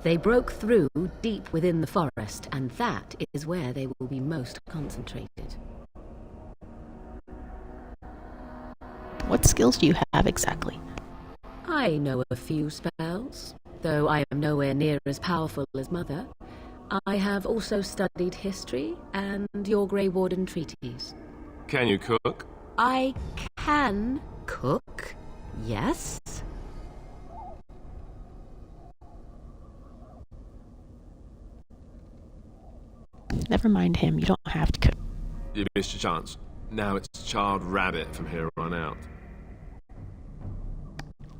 They broke through deep within the forest, and that is where they will be most concentrated. What skills do you have exactly? I know a few spells, though I am nowhere near as powerful as Mother. I have also studied history and your Grey Warden treaties. Can you cook? I can cook, yes. Never mind him, you don't have to cook. You missed your chance. Now it's charred rabbit from here on out.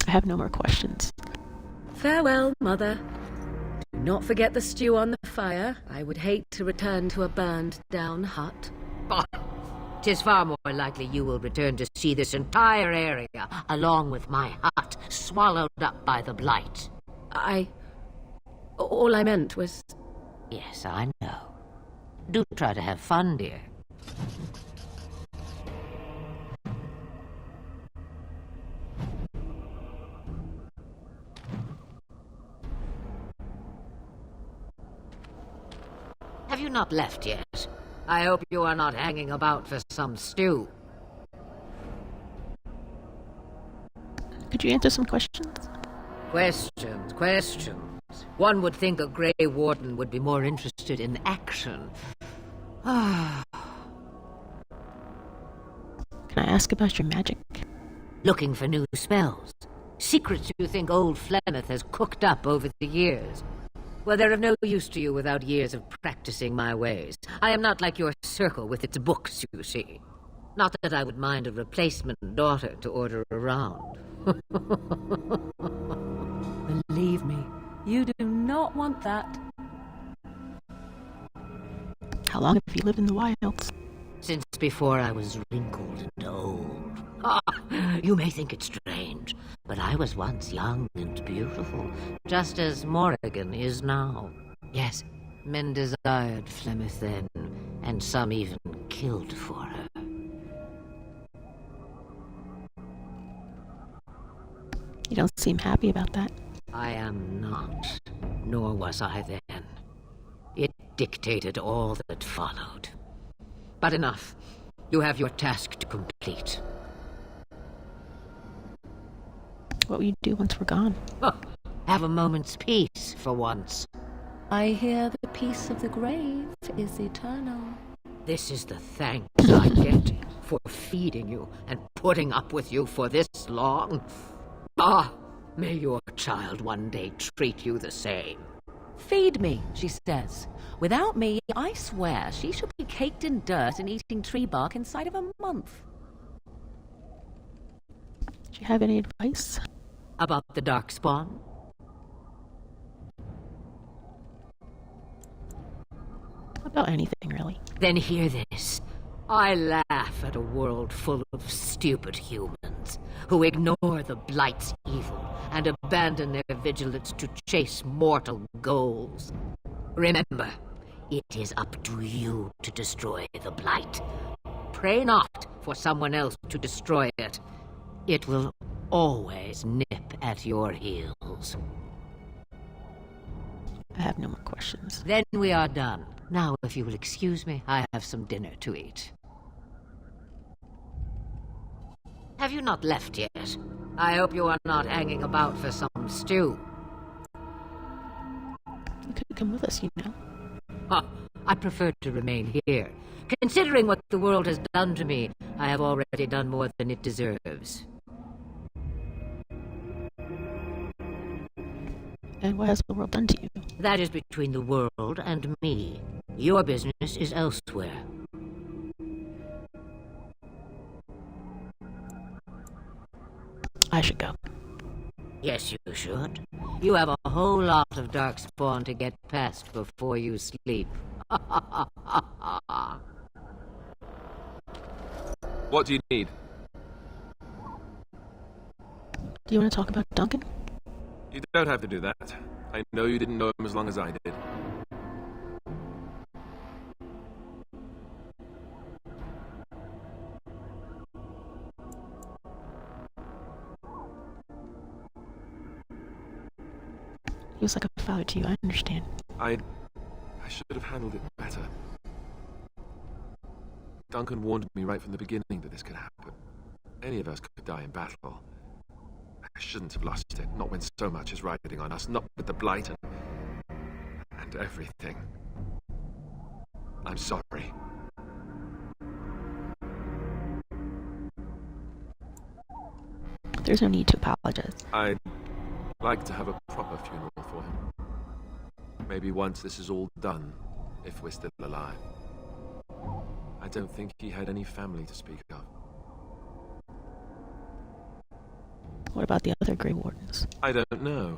I have no more questions. Farewell, Mother. Do not forget the stew on the fire. I would hate to return to a burned-down hut. Bah! 'Tis far more likely you will return to see this entire area, along with my hut, swallowed up by the blight. All I meant was... Yes, I know. Do try to have fun, dear. Have you not left yet? I hope you are not hanging about for some stew. Could you answer some questions? Questions. One would think a Grey Warden would be more interested in action. Can I ask about your magic? Looking for new spells. Secrets you think old Flemeth has cooked up over the years. Well, they're of no use to you without years of practicing my ways. I am not like your circle with its books, you see. Not that I would mind a replacement daughter to order around. Believe me, you do not want that. How long have you lived in the wilds? Since before I was wrinkled and old. You may think it strange, but I was once young and beautiful, just as Morrigan is now. Yes, men desired Flemeth then, and some even killed for her. You don't seem happy about that. I am not, nor was I then. It dictated all that followed. But enough. You have your task to complete. What will you do once we're gone? Have a moment's peace for once. I hear the peace of the grave is eternal. This is the thanks I get for feeding you and putting up with you for this long. May your child one day treat you the same. Feed me, she says. Without me, I swear she shall be caked in dirt and eating tree bark inside of a month. She you have any advice? About the Darkspawn? About anything, really. Then hear this. I laugh at a world full of stupid humans who ignore the Blight's evil and abandon their vigilance to chase mortal goals. Remember, it is up to you to destroy the Blight. Pray not for someone else to destroy it. It will always nip at your heels. I have no more questions. Then we are done. Now, if you will excuse me, I have some dinner to eat. Have you not left yet? I hope you are not hanging about for some stew. You could come with us, you know. Huh, I prefer to remain here. Considering what the world has done to me, I have already done more than it deserves. And what has the world done to you? That is between the world and me. Your business is elsewhere. I should go. Yes, you should. You have a whole lot of Darkspawn to get past before you sleep. What do you need? Do you want to talk about Duncan? You don't have to do that. I know you didn't know him as long as I did. He was like a father to you, I understand. I should have handled it better. Duncan warned me right from the beginning that this could happen. Any of us could die in battle. I shouldn't have lost it, not when so much is riding on us, not with the Blight and everything. I'm sorry. There's no need to apologize. I'd like to have a proper funeral for him. Maybe once this is all done, if we're still alive. I don't think he had any family to speak of. What about the other Grey Wardens? I don't know.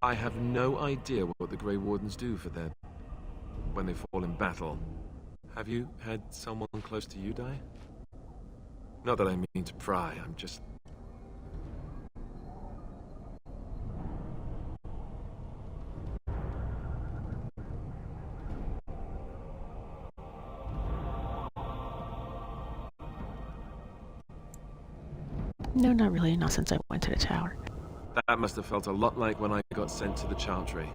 I have no idea what the Grey Wardens do for their... when they fall in battle. Have you had someone close to you die? Not that I mean to pry, I'm just... No, not really, not since I went to the tower. That must have felt a lot like when I got sent to the Chantry.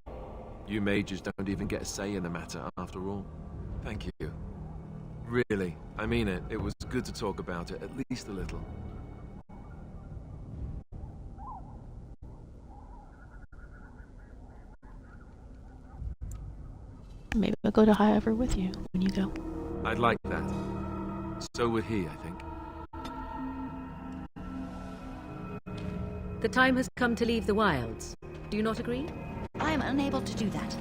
You mages don't even get a say in the matter, after all. Thank you. Really, I mean it. It was good to talk about it, at least a little. Maybe I'll go to Highever with you when you go. I'd like that. So would he, I think. The time has come to leave the wilds. Do you not agree? I am unable to do that.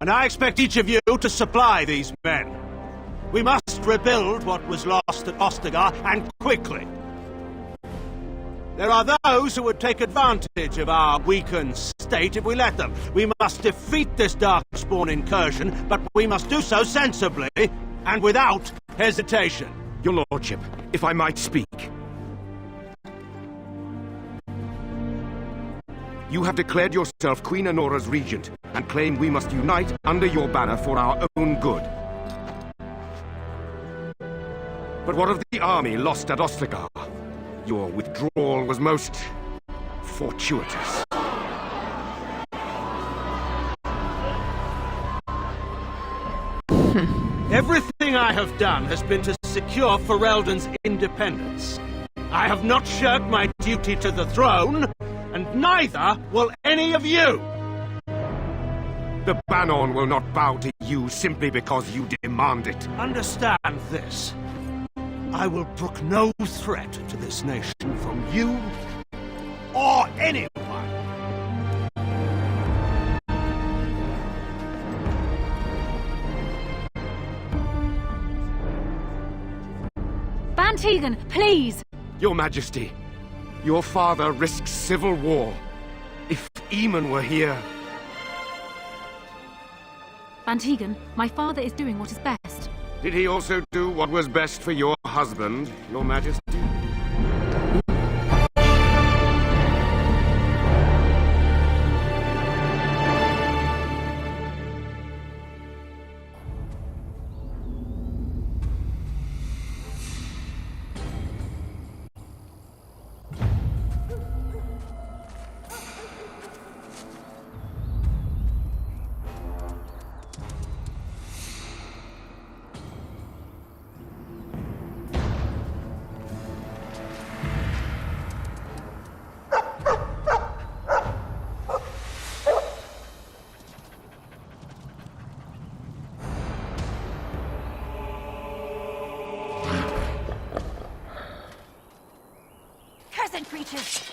And I expect each of you to supply these men. We must rebuild what was lost at Ostagar, and quickly. There are those who would take advantage of our weakened state if we let them. We must defeat this Darkspawn incursion, but we must do so sensibly, and without hesitation. Your lordship, if I might speak. You have declared yourself Queen Anora's regent, and claim we must unite under your banner for our own good. But what of the army lost at Ostagar? Your withdrawal was most fortuitous. Everything I have done has been to secure Ferelden's independence. I have not shirked my duty to the throne, and neither will any of you! The Banon will not bow to you simply because you demand it. Understand this. I will brook no threat to this nation from you or anyone. Van Tegan, please! Your Majesty, your father risks civil war. If Eamon were here... Van Tegan, my father is doing what is best. Did he also do what was best for your husband, Your Majesty? Cursed creatures!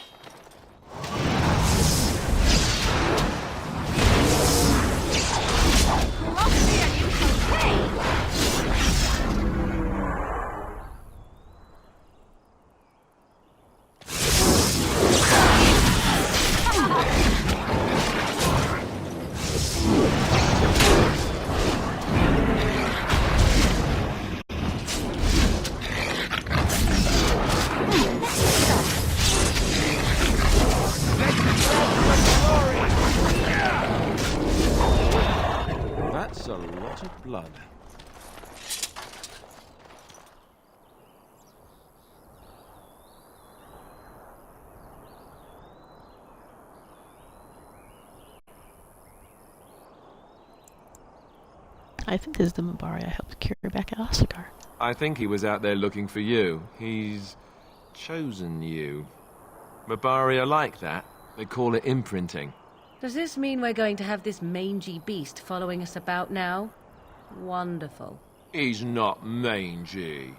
That's a lot of blood. I think this is the Mabari I helped cure back at Ostagar. I think he was out there looking for you. He's chosen you. Mabari are like that. They call it imprinting. Does this mean we're going to have this mangy beast following us about now? Wonderful. He's not mangy.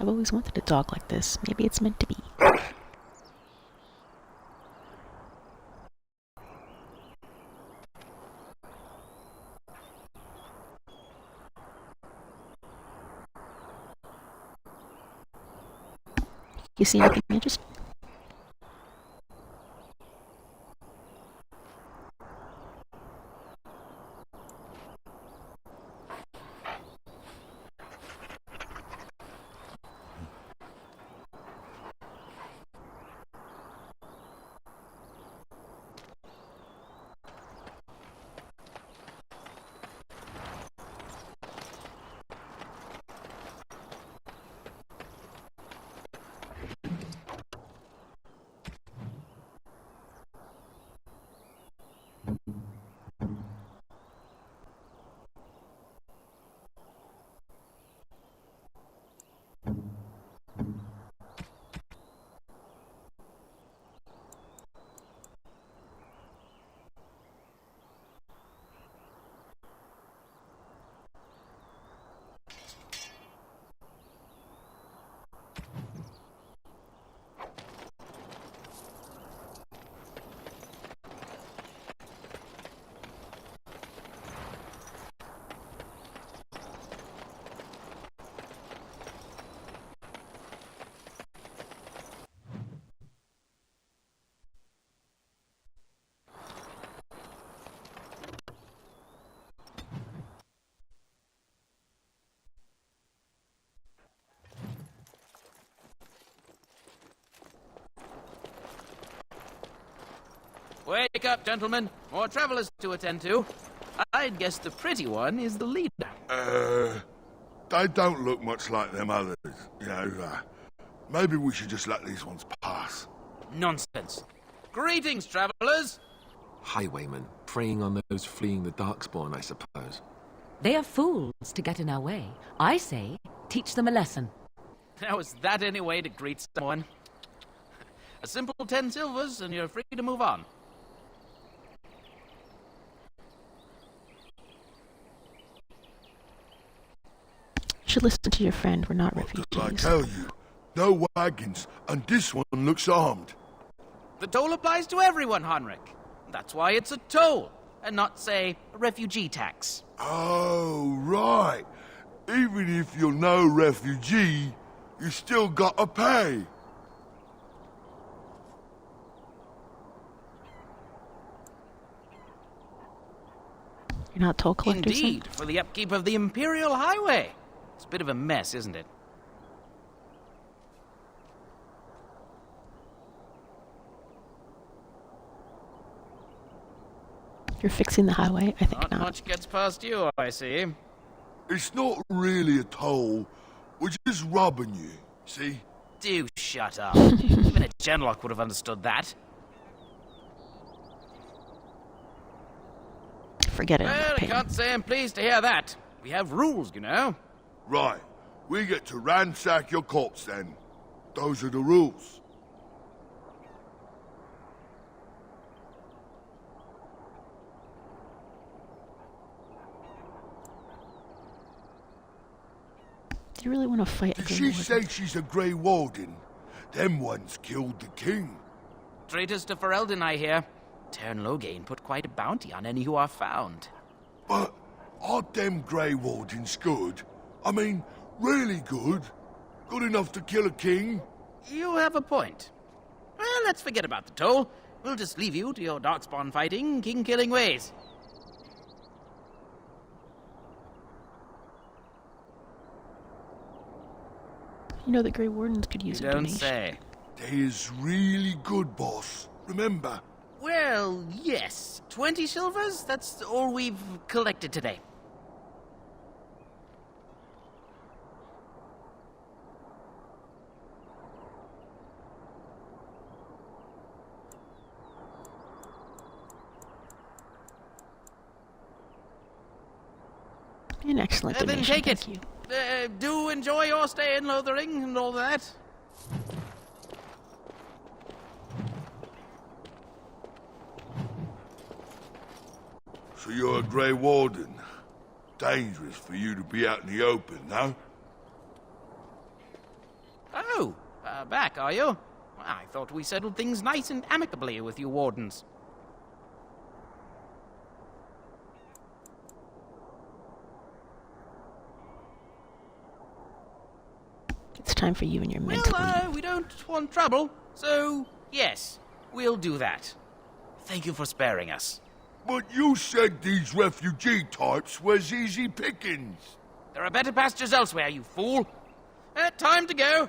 I've always wanted a dog like this. Maybe it's meant to be. You see anything interesting? Wake up, gentlemen. More travelers to attend to. I'd guess the pretty one is the leader. They don't look much like them others, you know. Maybe we should just let these ones pass. Nonsense. Greetings, travelers. Highwaymen, preying on those fleeing the Darkspawn, I suppose. They are fools to get in our way. I say, teach them a lesson. Now, is that any way to greet someone? A simple 10 silvers, and you're free to move on. You should listen to your friend. We're not refugees. I tell you, no wagons, and this one looks armed. The toll applies to everyone, Heinrich. That's why it's a toll, and not, say, a refugee tax. Oh, right. Even if you're no refugee, you still gotta pay. You're not toll collectors? Indeed, for the upkeep of the Imperial Highway. It's a bit of a mess, isn't it? You're fixing the highway? I think not. not. Much gets past you, I see. It's not really a toll. We're just robbing you, see? Do shut up. Even a Genlock would have understood that. Forget it. Well, I can't say I'm pleased to hear that. We have rules, you know. Right. We get to ransack your corpse, then. Those are the rules. Do you really want to fight a Did Grey she Warden? say she's a Grey Warden? Them ones killed the king. Traitors to Ferelden, I hear. Tern Loghain put quite a bounty on any who are found. But aren't them Grey Wardens good? I mean, really good? Good enough to kill a king? You have a point. Well, let's forget about the toll. We'll just leave you to your darkspawn fighting, king-killing ways. You know the Grey Wardens could use a Don't donation. say. They is really good, boss. Remember? Well, yes. 20 silvers? That's all we've collected today. An excellent Then donation, take it. thank you. Do enjoy your stay in Lothering and all that. So you're a Grey Warden. Dangerous for you to be out in the open, no? Oh, back, are you? I thought we settled things nice and amicably with you Wardens. It's time for you and your men Well, to leave. we don't want trouble, so yes, we'll do that. Thank you for sparing us. But you said these refugee types was easy pickings. There are better pastures elsewhere, you fool. Time to go.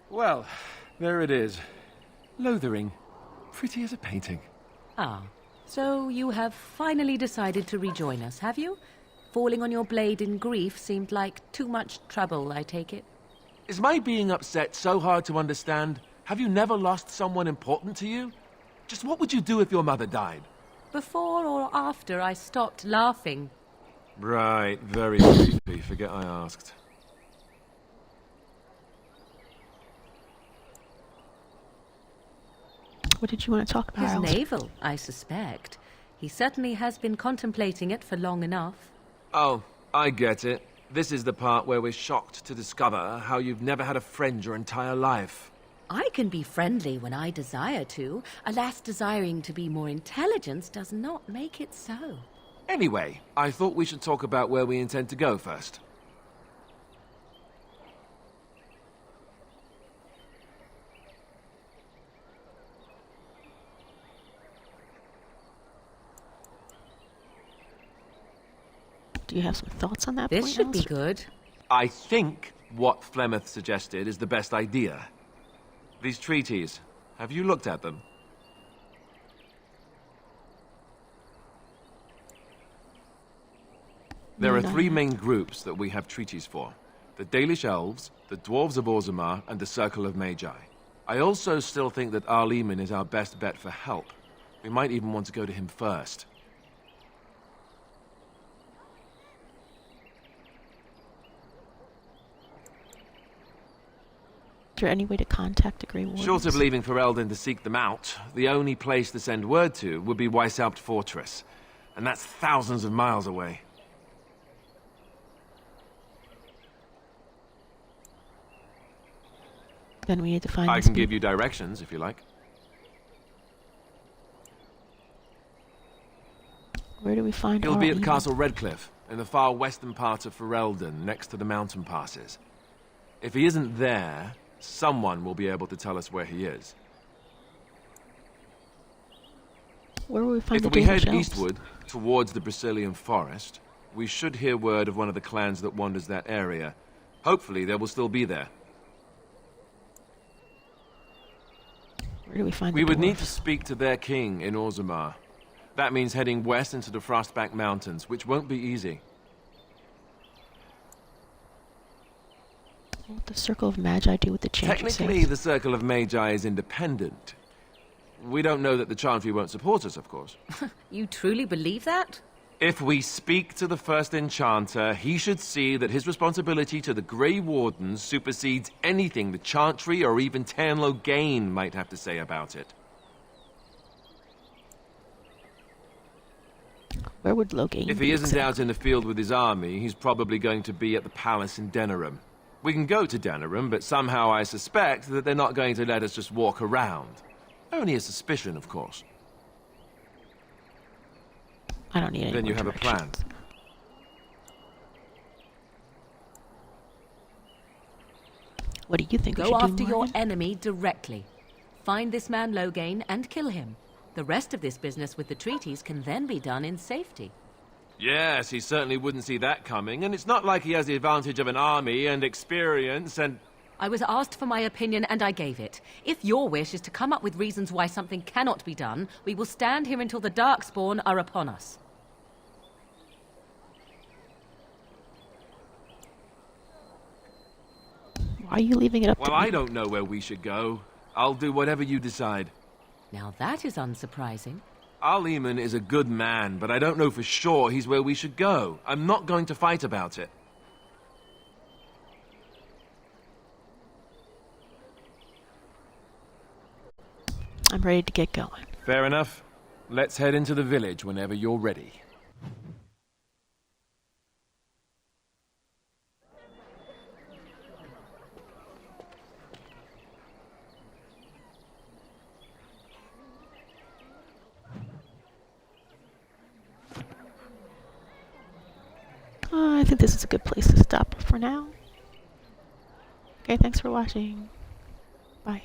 Well, there it is. Lothering. Pretty as a painting. Ah, so you have finally decided to rejoin us, have you? Falling on your blade in grief seemed like too much trouble, I take it. Is my being upset so hard to understand? Have you never lost someone important to you? Just what would you do if your mother died? Before or after I stopped laughing? Right, very briefly. Forget I asked. What did you want to talk about? His Alice? navel, I suspect. He certainly has been contemplating it for long enough. Oh, I get it. This is the part where we're shocked to discover how you've never had a friend your entire life. I can be friendly when I desire to. Alas, desiring to be more intelligent does not make it so. Anyway, I thought we should talk about where we intend to go first. Do you have some thoughts on that This point, should be Alice? good. I think what Flemeth suggested is the best idea. These treaties, have you looked at them? There are three main groups that we have treaties for. The Dalish Elves, the Dwarves of Orzammar, and the Circle of Magi. I also still think that Arleman is our best bet for help. We might even want to go to him first. Is there any way to contact the Grey Wardens? Short of leaving for Eldon to seek them out, the only place to send word to would be Weishaupt Fortress. And that's thousands of miles away. Then we need to find I this can people. give you directions, if you like. Where do we find He'll be at Arleman? Castle Redcliffe, in the far western part of Ferelden, next to the mountain passes. If he isn't there, someone will be able to tell us where he is. Where will we find If the we Dalish head Elves? eastward, towards the Brazilian forest, we should hear word of one of the clans that wanders that area. Hopefully they will still be there. Where do we find We the would need to dwarves? speak to their king in Orzammar. That means heading west into the Frostback Mountains, which won't be easy. What would the Circle of Magi do with the Chantry Technically, the Circle of Magi is independent. We don't know that the Chantry won't support us, of course. You truly believe that? If we speak to the first Enchanter, he should see that his responsibility to the Grey Wardens supersedes anything the Chantry or even Tan Loghain might have to say about it. Where would Loghain If be he isn't exactly? out in the field with his army, he's probably going to be at the palace in Denerim. We can go to Denerim, but somehow I suspect that they're not going to let us just walk around. Only a suspicion, of course. I don't need any Then you more have a plan. directions. What do you think we Go should after do, your Morgan? enemy directly. Find this man Loghain and kill him. The rest of this business with the treaties can then be done in safety. Yes, he certainly wouldn't see that coming, and it's not like he has the advantage of an army and experience and... I was asked for my opinion and I gave it. If your wish is to come up with reasons why something cannot be done, we will stand here until the Darkspawn are upon us. Why are you leaving it up Well, to me? I don't know where we should go. I'll do whatever you decide. Now that is unsurprising. Arleman is a good man, but I don't know for sure he's where we should go. I'm not going to fight about it. I'm ready to get going. Fair enough. Let's head into the village whenever you're ready. I think this is a good place to stop for now. Okay, thanks for watching. Bye.